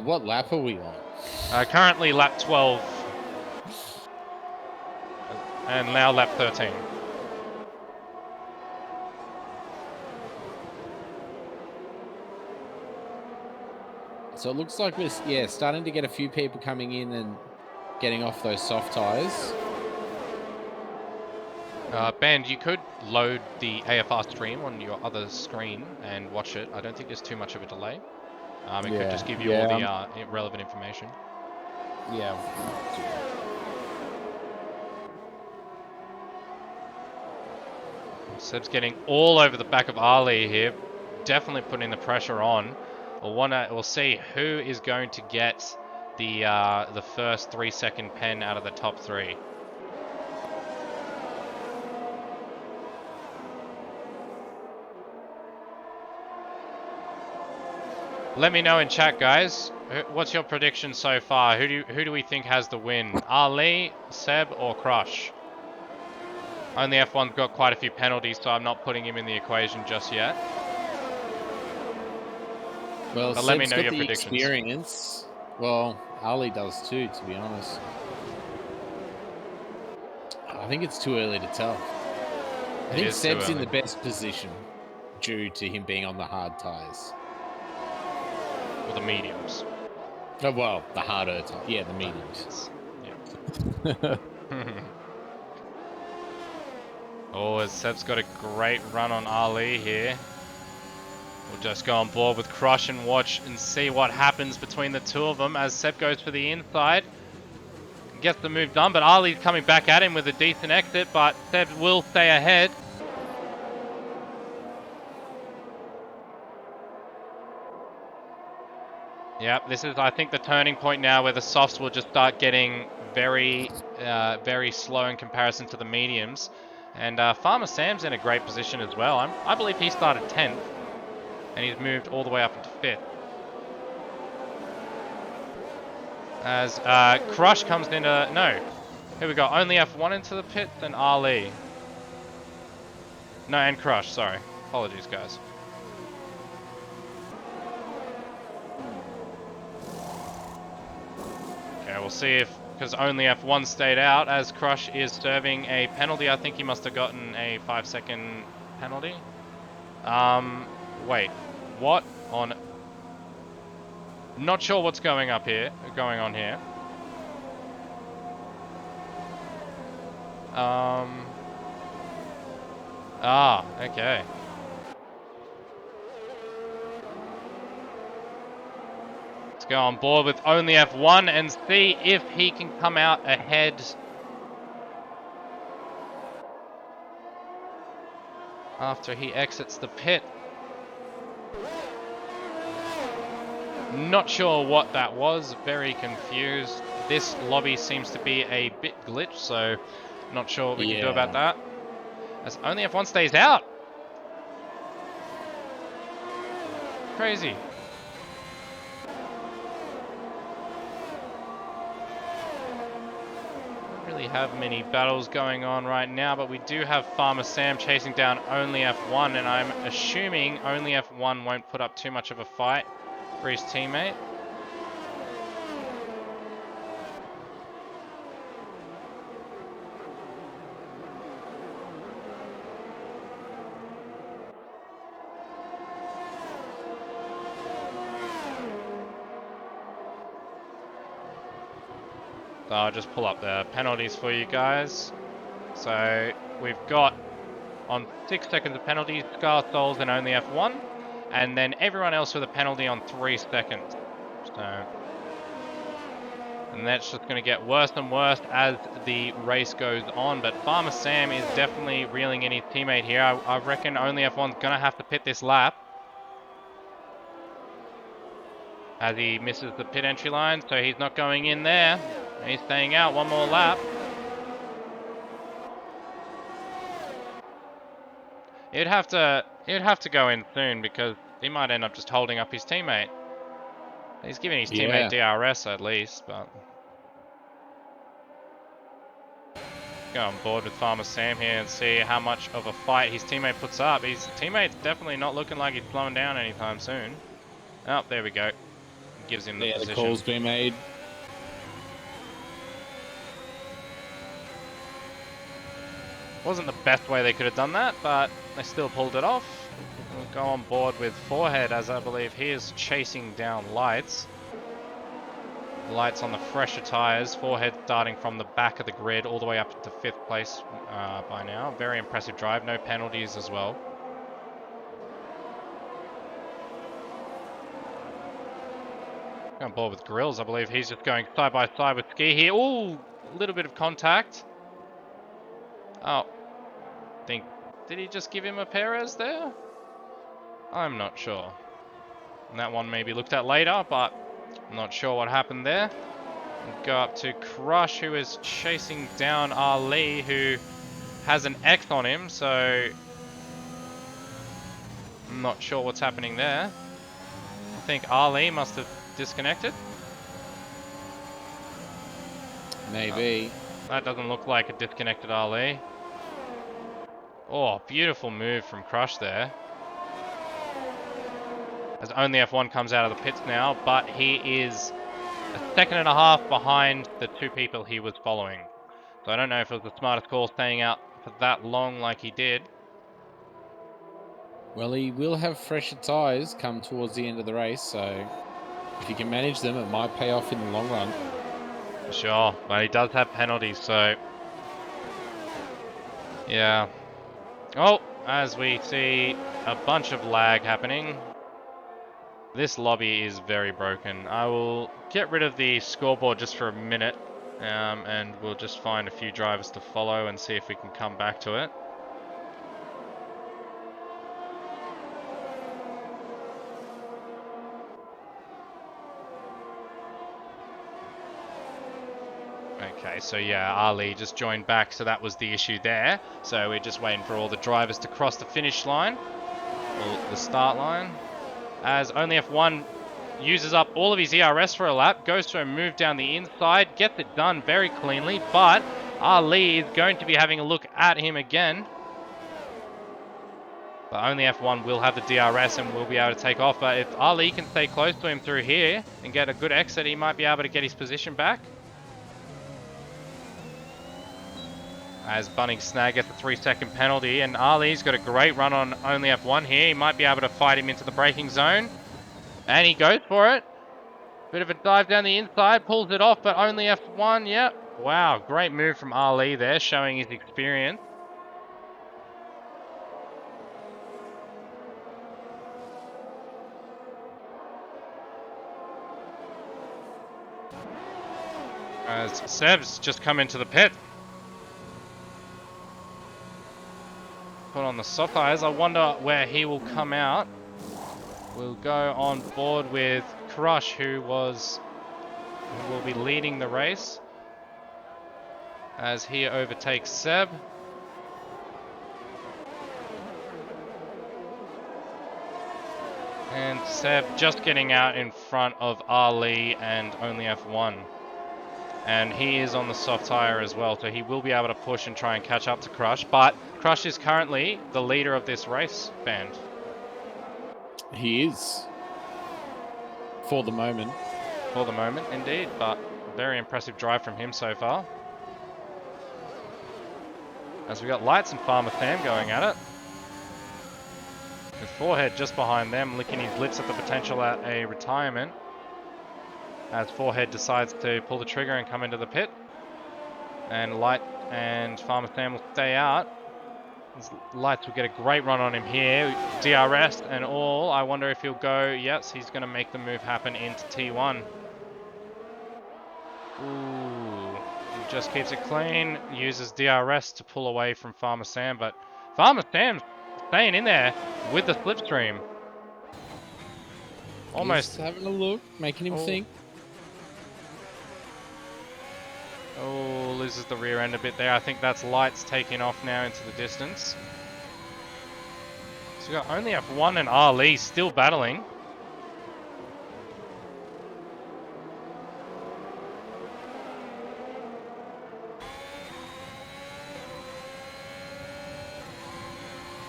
What lap are we on? Currently lap 12. And now lap 13. So it looks like we're starting to get a few people coming in and getting off those soft tires. Ben, you could load the AFR stream on your other screen and watch it. I don't think there's too much of a delay. It could just give you all the relevant information. Yeah. Seb's getting all over the back of Ali here. Definitely putting the pressure on. We'll see who is going to get the first 3-second pen out of the top 3. Let me know in chat, guys. What's your prediction so far? Who do we think has the win? Ali, Seb, or Crush? Only F1's got quite a few penalties, so I'm not putting him in the equation just yet. Well, but Seb's let me know got your the predictions. Experience. Well, Ali does too, to be honest. I think it's too early to tell. I think Seb's in the best position due to him being on the hard tyres. Or the mediums. Oh, well, the harder tyres. Yeah, the mediums. Yeah. Oh, as Seb's got a great run on Ali here. We'll just go on board with Crush and watch and see what happens between the two of them as Seb goes for the inside. Gets the move done, but Ali's coming back at him with a decent exit, but Seb will stay ahead. Yep, this is, I think, the turning point now where the softs will just start getting very, very slow in comparison to the mediums. And Farmer Sam's in a great position as well. I believe he started 10th, and he's moved all the way up into 5th. As Crush comes into... No, here we go. Only F1 into the pit, then Ali. No, and Crush, sorry. Apologies, guys. Okay, we'll see if... Because only F1 stayed out, as Crush is serving a penalty. I think he must have gotten a 5-second penalty. Wait. What on... Not sure what's going on here. Okay. Let's go on board with only F1 and see if he can come out ahead. After he exits the pit. Not sure what that was, very confused. This lobby seems to be a bit glitched, so not sure what we can do about that. As only F1 stays out. Crazy. Don't really have many battles going on right now, but we do have Farmer Sam chasing down only F1, and I'm assuming only F1 won't put up too much of a fight for his teammate. So I'll just pull up the penalties for you guys. So we've got on 6 seconds of penalties, Scar Souls and only F1. And then everyone else with a penalty on 3 seconds. So, and that's just going to get worse and worse as the race goes on. But Farmer Sam is definitely reeling in his teammate here. I reckon only F1's going to have to pit this lap. As he misses the pit entry line, so he's not going in there. He's staying out one more lap. He'd have to go in soon because he might end up just holding up his teammate. He's giving his teammate DRS at least, but go on board with Farmer Sam here and see how much of a fight his teammate puts up. His teammate's definitely not looking like he's slowing down anytime soon. Oh, there we go. Gives him the position. The call's been made. Wasn't the best way they could have done that, but they still pulled it off. We'll go on board with Forehead, as I believe he is chasing down Lights. Lights on the fresher tyres. Forehead starting from the back of the grid all the way up to 5th place by now. Very impressive drive, no penalties as well. On board with Grills, I believe he's just going side by side with Ski here. Ooh, a little bit of contact. Oh, did he just give him a Perez there? I'm not sure. And that one may be looked at later, but I'm not sure what happened there. We'll go up to Crush, who is chasing down Ali, who has an X on him, so I'm not sure what's happening there. I think Ali must have disconnected. Maybe. That doesn't look like a disconnected Ali. Oh, beautiful move from Crush there. As only F1 comes out of the pits now, but he is a second and a half behind the 2 people he was following. So I don't know if it was the smartest call staying out for that long like he did. Well, he will have fresher tyres come towards the end of the race, so if you can manage them, it might pay off in the long run. For sure, but he does have penalties, so yeah. Oh, as we see a bunch of lag happening. This lobby is very broken. I will get rid of the scoreboard just for a minute, and we'll just find a few drivers to follow and see if we can come back to it. Okay, so yeah, Ali just joined back, so that was the issue there. So we're just waiting for all the drivers to cross the finish line, or the start line. As only F1 uses up all of his ERS for a lap, goes to a move down the inside, gets it done very cleanly, but Ali is going to be having a look at him again. But only F1 will have the DRS and will be able to take off. But if Ali can stay close to him through here and get a good exit, he might be able to get his position back. As Bunning Snag gets a 3-second penalty, and Ali's got a great run on only F1 here. He might be able to fight him into the braking zone. And he goes for it. Bit of a dive down the inside, pulls it off, but only F1, yep. Wow, great move from Ali there, showing his experience. As Seb's just come into the pit. Put on the soft tires. I wonder where he will come out. We'll go on board with Crush, who will be leading the race as he overtakes Seb. And Seb just getting out in front of Ali and only F1. And he is on the soft tire as well, so he will be able to push and try and catch up to Crush. But Crush is currently the leader of this race band. He is. For the moment. For the moment, indeed. But very impressive drive from him so far. As we got Lights and Farmer Sam going at it. With Forehead just behind them, licking his lips at the potential at a retirement. as Forehead decides to pull the trigger and come into the pit. And Light and Farmer Sam will stay out. Lights will get a great run on him here. DRS and all. I wonder if he'll go. Yes, he's going to make the move happen into T1. Ooh. He just keeps it clean. Uses DRS to pull away from Farmer Sam, but Farmer Sam's staying in there with the slipstream. Almost He's having a look, making him think. Oh, loses the rear end a bit there. I think that's Lights taking off now into the distance. So we got only F1 and Ali still battling.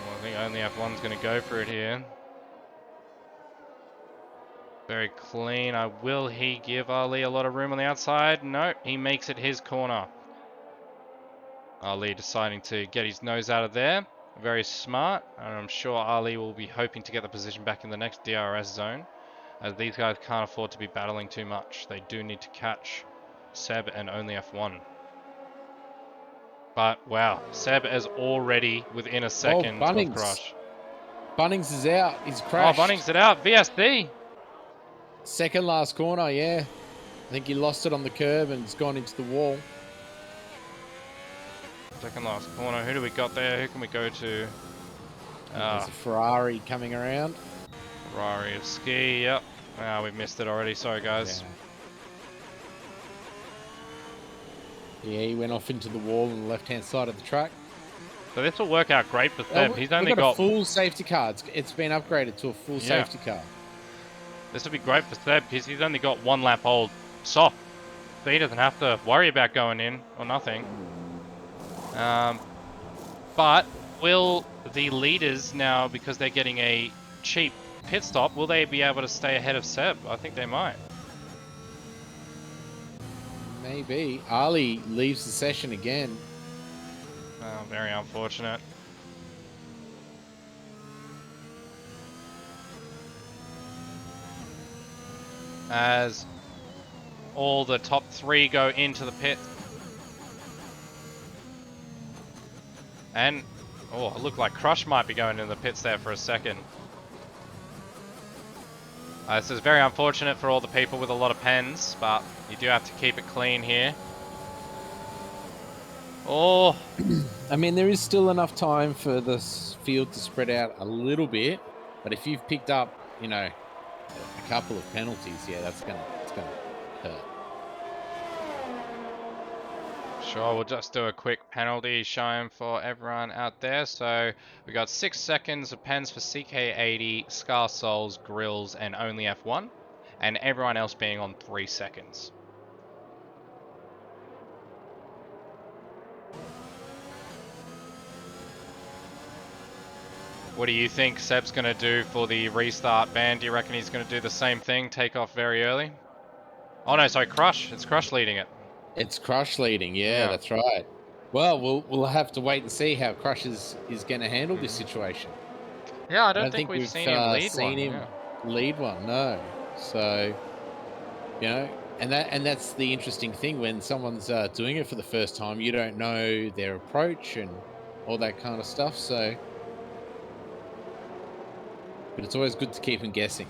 Well, I think only F1's going to go for it here. Very clean. Will he give Ali a lot of room on the outside? No, he makes it his corner. Ali deciding to get his nose out of there. Very smart. And I'm sure Ali will be hoping to get the position back in the next DRS zone, as these guys can't afford to be battling too much. They do need to catch Seb and only F1. But wow, Seb is already within a second of Crush. Bunnings is out. He's crashed. Oh, Bunnings it out. VSD. Second last corner, yeah. I think he lost it on the curb and it's gone into the wall. Second last corner. Who do we got there? Who can we go to? There's a Ferrari coming around. Ferrari of Ski, yep. We missed it already. Sorry, guys. Yeah, he went off into the wall on the left-hand side of the track. So this will work out great for Seb. He's only got a full safety car. It's been upgraded to a full safety car. This will be great for Seb because he's only got 1 lap old soft. So he doesn't have to worry about going in or nothing. But will the leaders now, because they're getting a cheap pit stop, will they be able to stay ahead of Seb? I think they might. Maybe. Ali leaves the session again. Oh, very unfortunate. As all the top 3 go into the pit. And, oh, it looked like Crush might be going in the pits there for a second. This is very unfortunate for all the people with a lot of pens, but you do have to keep it clean here. Oh. I mean, there is still enough time for this field to spread out a little bit, but if you've picked up, you know, a couple of penalties, yeah, it's gonna hurt. Sure, we'll just do a quick penalty showing for everyone out there. So we got 6 seconds of pens for CK80, Scar Souls, Grills, and only F1, and everyone else being on 3 seconds. What do you think Seb's going to do for the restart ban? Do you reckon he's going to do the same thing, take off very early? Oh no, sorry, Crush. It's Crush leading it. It's Crush leading, yeah, that's right. Well, we'll have to wait and see how Crush is going to handle this situation. Yeah, I don't think we've seen him lead one. No. So, you know, and that's the interesting thing when someone's doing it for the first time. You don't know their approach and all that kind of stuff. So, but it's always good to keep them guessing.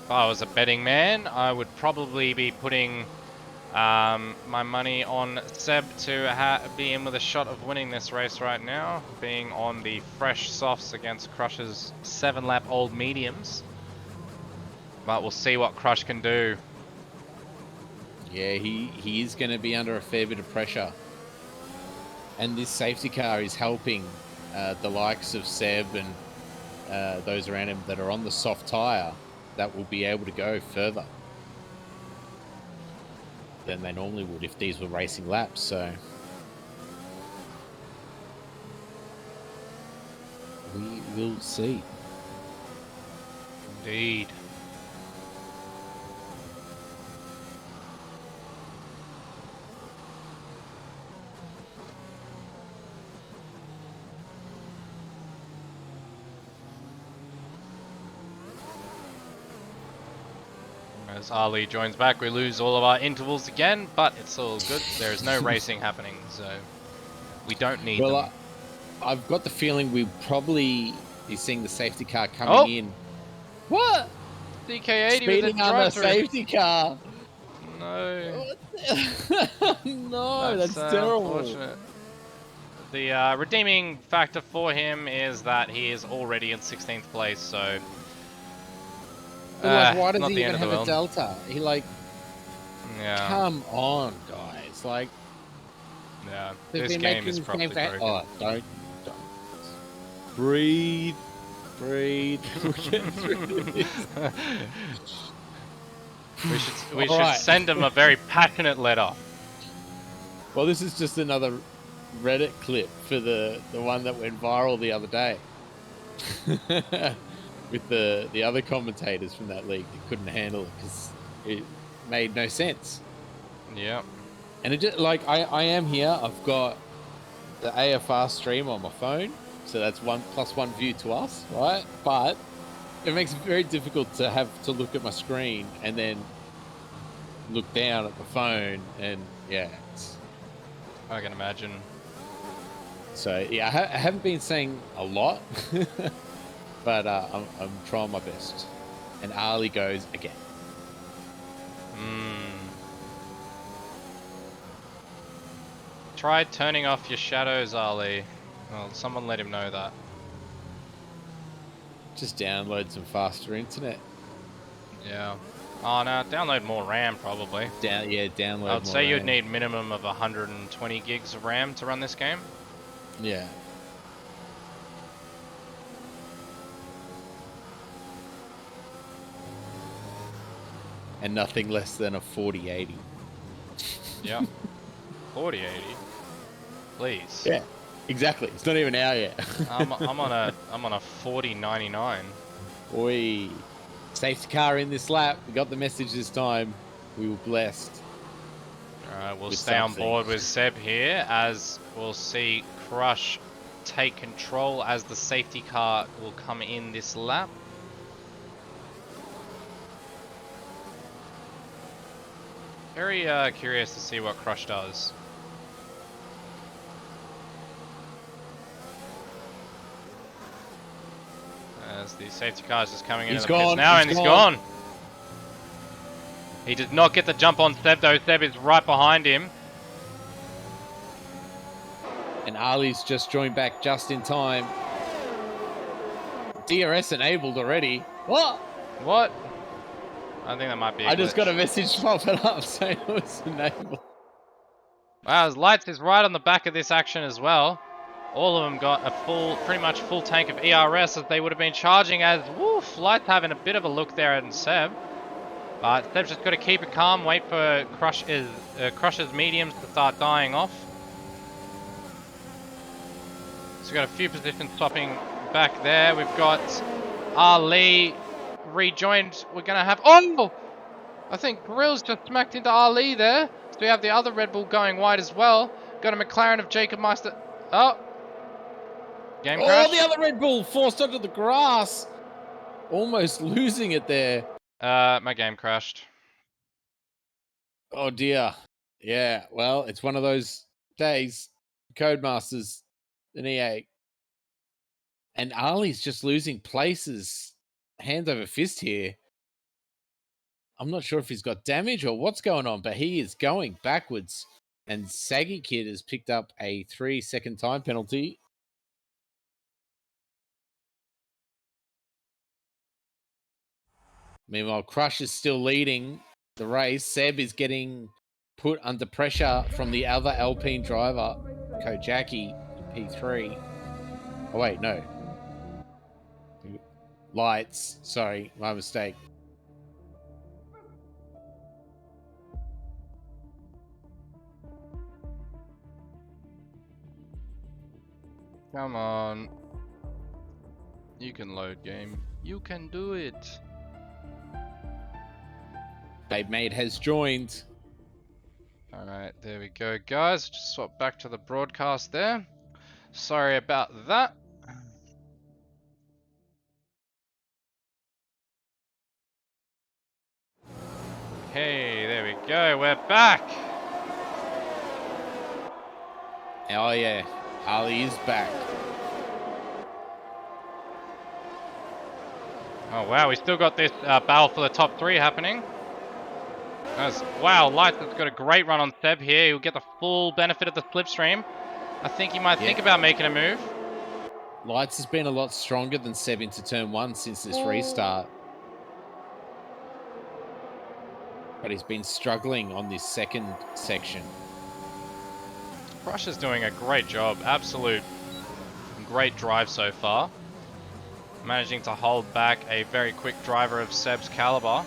If I was a betting man, I would probably be putting my money on Seb to be in with a shot of winning this race right now, being on the fresh softs against Crush's 7-lap-old mediums. But we'll see what Crush can do. Yeah, he is going to be under a fair bit of pressure. And this safety car is helping the likes of Seb and those around him that are on the soft tyre that will be able to go further than they normally would if these were racing laps. So we will see. Indeed. As Ali joins back, we lose all of our intervals again, but it's all good. There is no racing happening, so we don't need them. I've got the feeling we'll probably be seeing the safety car coming in. What? DK80 Speeding with a on the drive-through. safety car. No. No, that's terrible. Unfortunate. The redeeming factor for him is that he is already in 16th place, so But, like, why does not he the even end of the have a world. delta? He like, Yeah, come on, guys. Like, yeah. they've This been game making is this properly game broken. Oh, don't. Breathe. We'll get through this. We should send him a very passionate letter. Well, this is just another Reddit clip for the one that went viral the other day. With the other commentators from that league that couldn't handle it because it made no sense. Yeah. And it just, like, I am here. I've got the AFR stream on my phone, so that's 1+1 view to us, right? But it makes it very difficult to have to look at my screen and then look down at the phone, and yeah, I can imagine. so yeah, I haven't been saying a lot, but I'm trying my best. And Ali goes again. Try turning off your shadows, Ali. Well, someone let him know that. Just download some faster internet. Yeah. Oh no, download more RAM probably. Download. I'd say more you'd RAM. need minimum of 120 gigs of RAM to run this game. Yeah. And nothing less than a 4080. Yeah. 4080. Please. Yeah. Exactly. It's not even out yet. I'm on a 4099. Oi. Safety car in this lap. We got the message this time. We were blessed. Alright, we'll With stay on something. board with Seb here as we'll see Crush take control as the safety car will come in this lap. Very curious to see what Crush does. As the safety car is just coming into the pits now, and he's gone. He did not get the jump on Seb though. Seb is right behind him. And Ali's just joined back just in time. DRS enabled already. What? What? I think that might be a I just glitch. got a message popping up saying it was enabled. Wow, his lights is right on the back of this action as well. All of them got a pretty much full tank of ERS as they would have been charging as, woof, Lights having a bit of a look there at Seb. But Seb's just got to keep it calm, wait for Crush's mediums to start dying off. So we've got a few positions swapping back there. We've got Ali rejoined. We're going to have, oh! I think Grill's just smacked into Ali there. So we have the other Red Bull going wide as well. Got a McLaren of Jacob Meister. Oh! Game crash. Oh, the other Red Bull forced onto the grass. Almost losing it there. My game crashed. Oh dear. Yeah, well, it's one of those days. Codemasters and EA. And Ali's just losing places. Hand over fist here. I'm not sure if he's got damage or what's going on, but he is going backwards. And Saggy Kid has picked up a 3-second time penalty. Meanwhile, Crush is still leading the race. Seb is getting put under pressure from the other Alpine driver, Kojaki, in P3. Oh, wait, no. Lights. Sorry, my mistake. Come on. You can load game. You can do it. Babe Mate has joined. Alright, there we go, guys. Just swap back to the broadcast there. Sorry about that. Hey, there we go. We're back. Oh, yeah. Harley is back. Oh, wow. We still got this battle for the top 3 happening. Wow, Lights has got a great run on Seb here. He'll get the full benefit of the slipstream. I think he might think about making a move. Lights has been a lot stronger than Seb into turn 1 since this restart. But he's been struggling on this second section. Crush is doing a great job. Absolute great drive so far. Managing to hold back a very quick driver of Seb's caliber.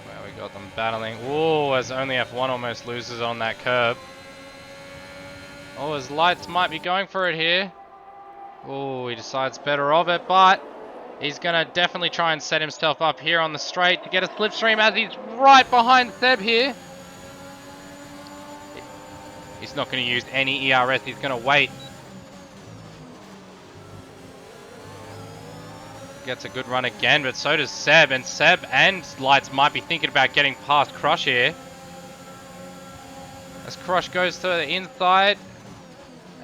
Well, we got them battling. Ooh, as only F1 almost loses on that curb. Oh, his Lights might be going for it here. Oh, he decides better of it, but he's going to definitely try and set himself up here on the straight to get a slipstream as he's right behind Seb here. He's not going to use any ERS, he's going to wait. Gets a good run again, but so does Seb, and Seb and Lights might be thinking about getting past Crush here. As Crush goes to the inside,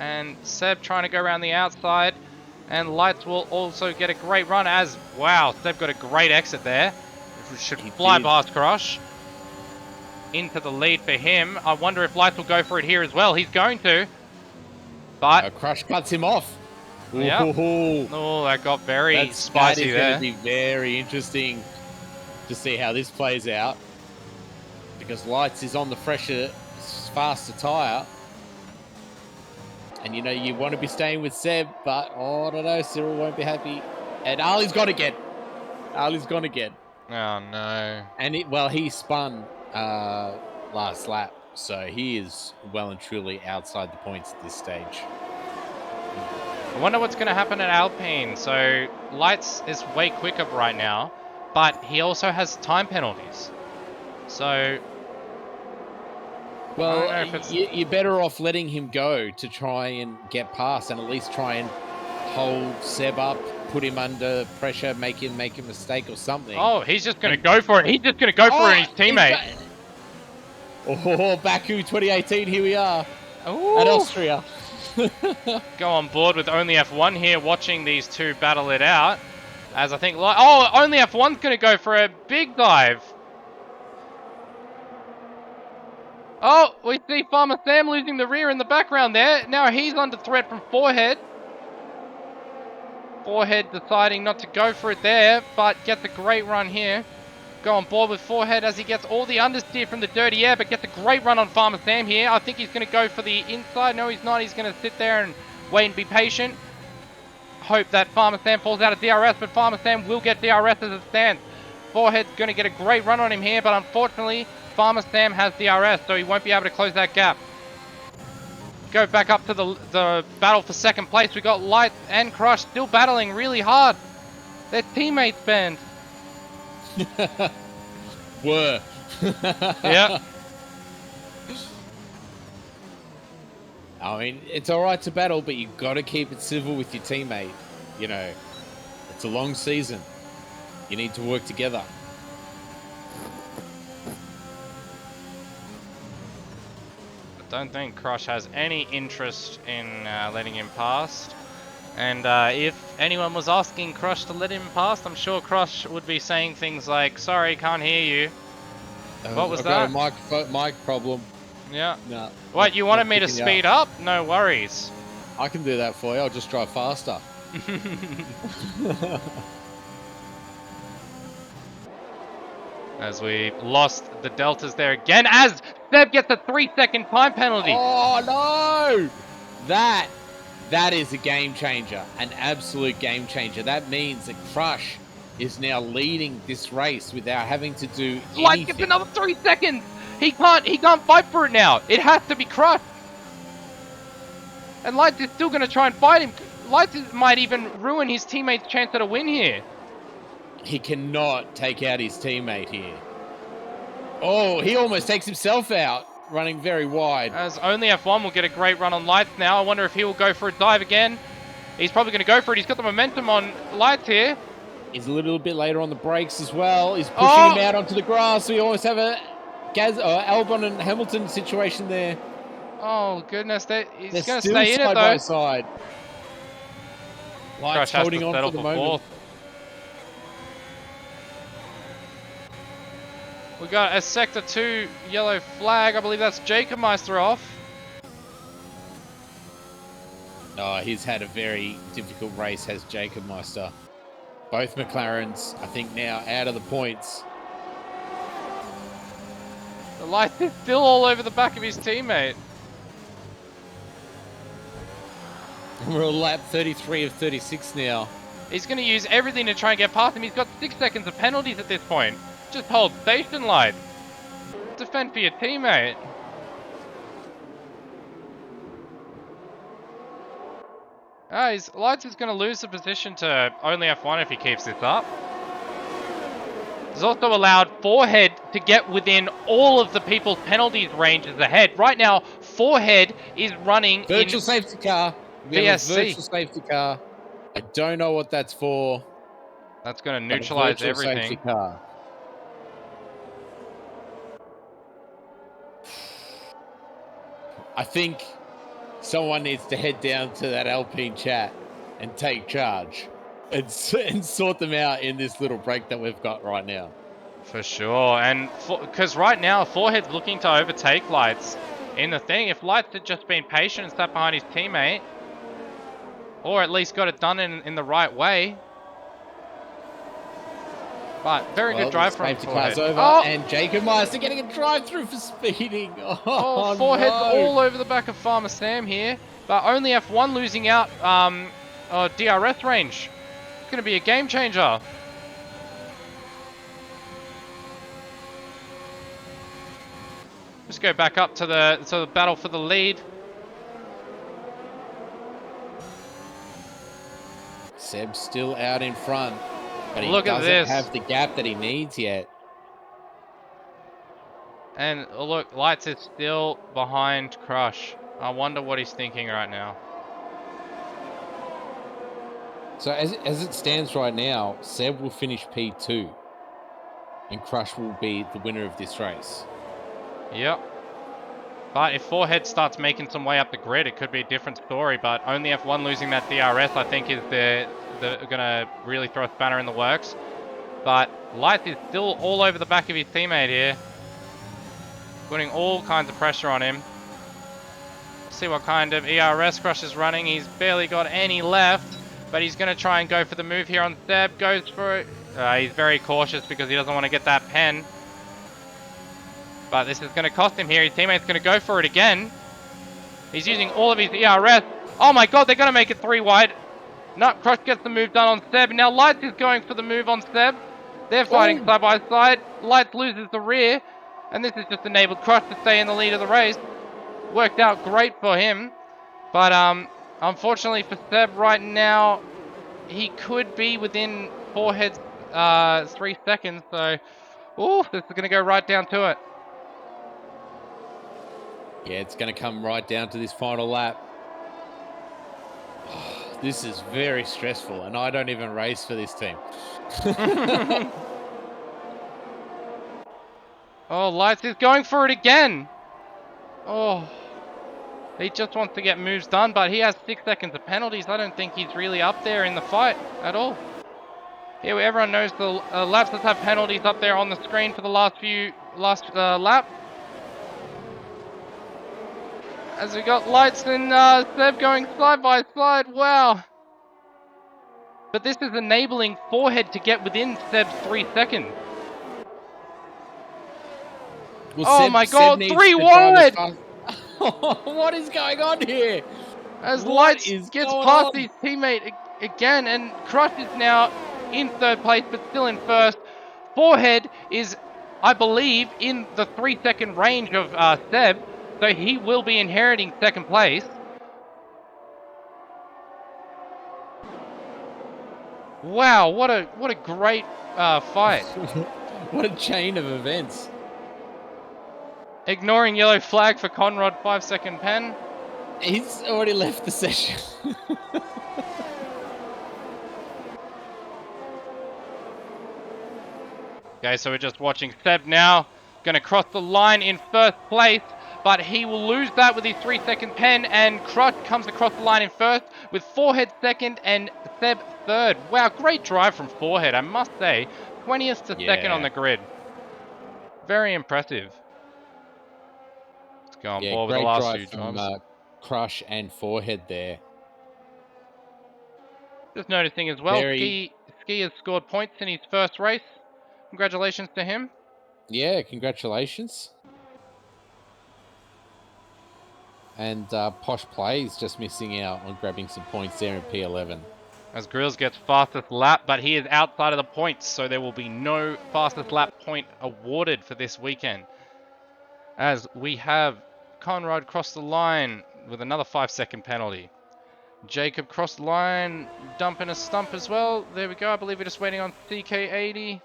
and Seb trying to go around the outside, and Lights will also get a great run as, wow, Seb got a great exit there. Should fly past Crush. Into the lead for him. I wonder if Lights will go for it here as well. He's going to. But Crush cuts him off. Yeah. Oh, that got very spicy there. That is going to be very interesting to see how this plays out. Because Lights is on the fresher, faster tyre. And, you know, you want to be staying with Seb, but, oh, I don't know, Cyril won't be happy. And Ali's gone again. Ali's gone again. Oh, no. And, he spun last lap, so he is well and truly outside the points at this stage. I wonder what's going to happen at Alpine. So, Lights is way quicker right now, but he also has time penalties. So... Well, you're better off letting him go to try and get past and at least try and hold Seb up, put him under pressure, make him make a mistake or something. Oh, he's just going to go for it. He's just going to go for it, his teammate. Oh, Baku 2018, here we are at Austria. Go on board with Only F1 here, watching these two battle it out. As I think, Only F1's going to go for a big dive. Oh, we see Farmer Sam losing the rear in the background there. Now he's under threat from Forehead. Forehead deciding not to go for it there, but gets a great run here. Go on board with Forehead as he gets all the understeer from the dirty air, but gets a great run on Farmer Sam here. I think he's going to go for the inside. No, he's not. He's going to sit there and wait and be patient. Hope that Farmer Sam falls out of DRS, but Farmer Sam will get DRS as it stands. Forehead's going to get a great run on him here, but unfortunately, Farmer Sam has DRS, so he won't be able to close that gap. Go back up to the battle for second place. We got Light and Crush still battling really hard. Their teammates banned. Were. Yeah. I mean, it's all right to battle, but you've got to keep it civil with your teammate. You know, it's a long season. You need to work together. I don't think Crush has any interest in letting him past. And if anyone was asking Crush to let him past, I'm sure Crush would be saying things like, sorry, can't hear you. What was that? I've got a mic problem. Yeah. No. What, you wanted me to speed up? No worries. I can do that for you. I'll just drive faster. As we lost the deltas there again, as Seb gets a 3-second time penalty. Oh, no! That is a game changer. An absolute game changer. That means that Crush is now leading this race without having to do anything. Light gets another 3 seconds. He can't fight for it now. It has to be Crush. And Light is still going to try and fight him. Light might even ruin his teammate's chance at a win here. He cannot take out his teammate here. Oh, he almost takes himself out. running very wide. As only F1 will get a great run on Lights now. I wonder if he will go for a dive again. He's probably going to go for it. He's got the momentum on Lights here. He's a little bit later on the brakes as well. He's pushing him out onto the grass. We almost have a Albon and Hamilton situation there. Oh, goodness. He's going to still stay in it, side though. by side. Lights holding on for the moment. We got a Sector 2 yellow flag. I believe that's Jacob Meister off. Oh, he's had a very difficult race, has Jacob Meister. Both McLarens, I think, now out of the points. The light is still all over the back of his teammate. We're on lap 33 of 36 now. He's going to use everything to try and get past him. He's got 6 seconds of penalties at this point. Just hold station, Light. Defend for your teammate. Lights is going to lose the position to only F1 if he keeps this up. He's also allowed Forehead to get within all of the people's penalties ranges ahead. Right now, Forehead is running virtual safety car. We have a virtual safety car. I don't know what that's for. That's going to neutralize everything. Safety car. I think someone needs to head down to that Alpine chat and take charge and sort them out in this little break that we've got right now. For sure. And because right now, Forehead's looking to overtake Lights in the thing. If Lights had just been patient and sat behind his teammate, or at least got it done in the right way. But very good drive from Forehead. Over, and Jacob Meister getting a drive through for speeding. Oh, Forehead's all over the back of Farmer Sam here. But only F1 losing out DRS range. It's going to be a game changer. Just go back up to the battle for the lead. Seb's still out in front. But he Look at doesn't this. have the gap that he needs yet. And look, Lights is still behind Crush. I wonder what he's thinking right now. So as it stands right now, Seb will finish P2. And Crush will be the winner of this race. Yep. But if Forehead starts making some way up the grid, it could be a different story. But only F1 losing that DRS, I think, is gonna really throw a spanner in the works. But Light is still all over the back of his teammate here, putting all kinds of pressure on him. See what kind of ERS Crush is running. He's barely got any left, but he's gonna try and go for the move here on Seb. Goes for it. He's very cautious because he doesn't want to get that pen. But this is going to cost him here. His teammate's going to go for it again. He's using all of his ERS. Oh my god, they're going to make it 3 wide. No, Crush gets the move done on Seb. Now Lights is going for the move on Seb. They're fighting side by side. Lights loses the rear. And this has just enabled Crush to stay in the lead of the race. Worked out great for him. But unfortunately for Seb right now, he could be within Forehead's 3 seconds. So, this is going to go right down to it. Yeah, it's going to come right down to this final lap. This is very stressful, and I don't even race for this team. Oh, Lights is going for it again. Oh, he just wants to get moves done, but he has 6 seconds of penalties. I don't think he's really up there in the fight at all. Here, everyone knows the laps that have penalties up there on the screen for the last lap. As we got Lights and Seb going side by side. Wow. But this is enabling Forehead to get within Seb's 3 seconds. Well, my god, 3 wide! What is going on here? As Lights gets past his teammate again, and Crush is now in 3rd place, but still in 1st. Forehead is, I believe, in the 3 second range of Seb. So he will be inheriting 2nd place. Wow, what a great fight. What a chain of events. Ignoring yellow flag for Conrad, 5-second pen. He's already left the session. Okay, so we're just watching Seb now. Going to cross the line in first place, but he will lose that with his 3-second pen, and Crush comes across the line in first with Forehead second and Seb third. Wow, great drive from Forehead, I must say. 20th to second on the grid. Very impressive. Let's go on board with the great last drive few from drivers. Crush and Forehead there. Just noticing as well, Ski has scored points in his first race. Congratulations to him. Yeah, congratulations. And Posh Plays just missing out on grabbing some points there in P11. As Grills gets fastest lap, but he is outside of the points, so there will be no fastest lap point awarded for this weekend. As we have Conrad cross the line with another 5-second penalty. Jacob crossed the line, dumping a stump as well. There we go. I believe we're just waiting on CK80.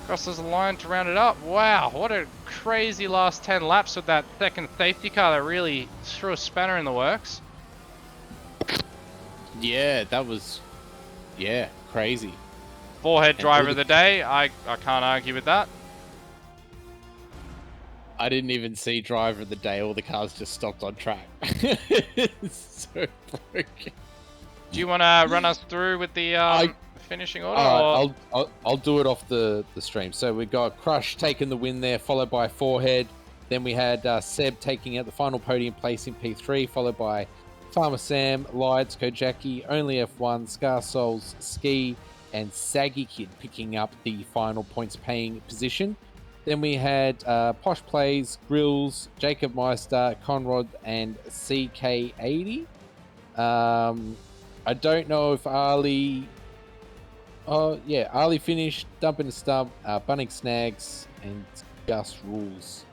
Crosses the line to round it up. Wow, what a crazy last 10 laps with that second safety car that really threw a spanner in the works. Yeah, that was, crazy. Forehead driver of the day. I can't argue with that. I didn't even see driver of the day. All the cars just stopped on track. It's so broken. Do you want to run us through with the finishing order? I'll do it off the stream. So we got Crush taking the win there, followed by Forehead. Then we had Seb taking out the final podium place in P3, followed by Farmer Sam, Lights, Kojaki, Only F1, Scar Souls, Ski, and Saggy Kid picking up the final points paying position. Then we had Posh Plays, Grills, Jacob Meister, Conrad, and CK80. I don't know if Ali... Oh, yeah, Ali finished, Dumping the Stump, Bunning Snags, and Gus Rules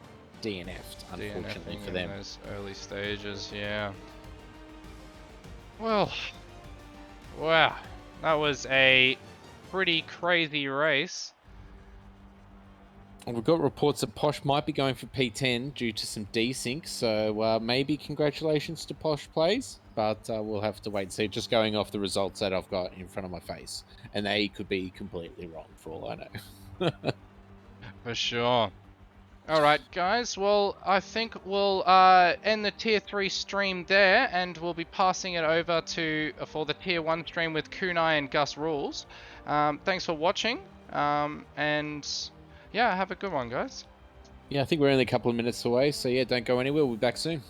DNF'd, unfortunately for them. In those early stages, yeah. Well, wow. That was a pretty crazy race. We've got reports that Posh might be going for P10 due to some desync, so maybe congratulations to Posh Plays, but we'll have to wait and see. Just going off the results that I've got in front of my face, and they could be completely wrong for all I know. For sure. All right, guys. Well, I think we'll end the Tier 3 stream there, and we'll be passing it over to for the Tier 1 stream with Kunai and Gus Rules. Thanks for watching, and yeah, have a good one, guys. Yeah, I think we're only a couple of minutes away, so yeah, don't go anywhere. We'll be back soon.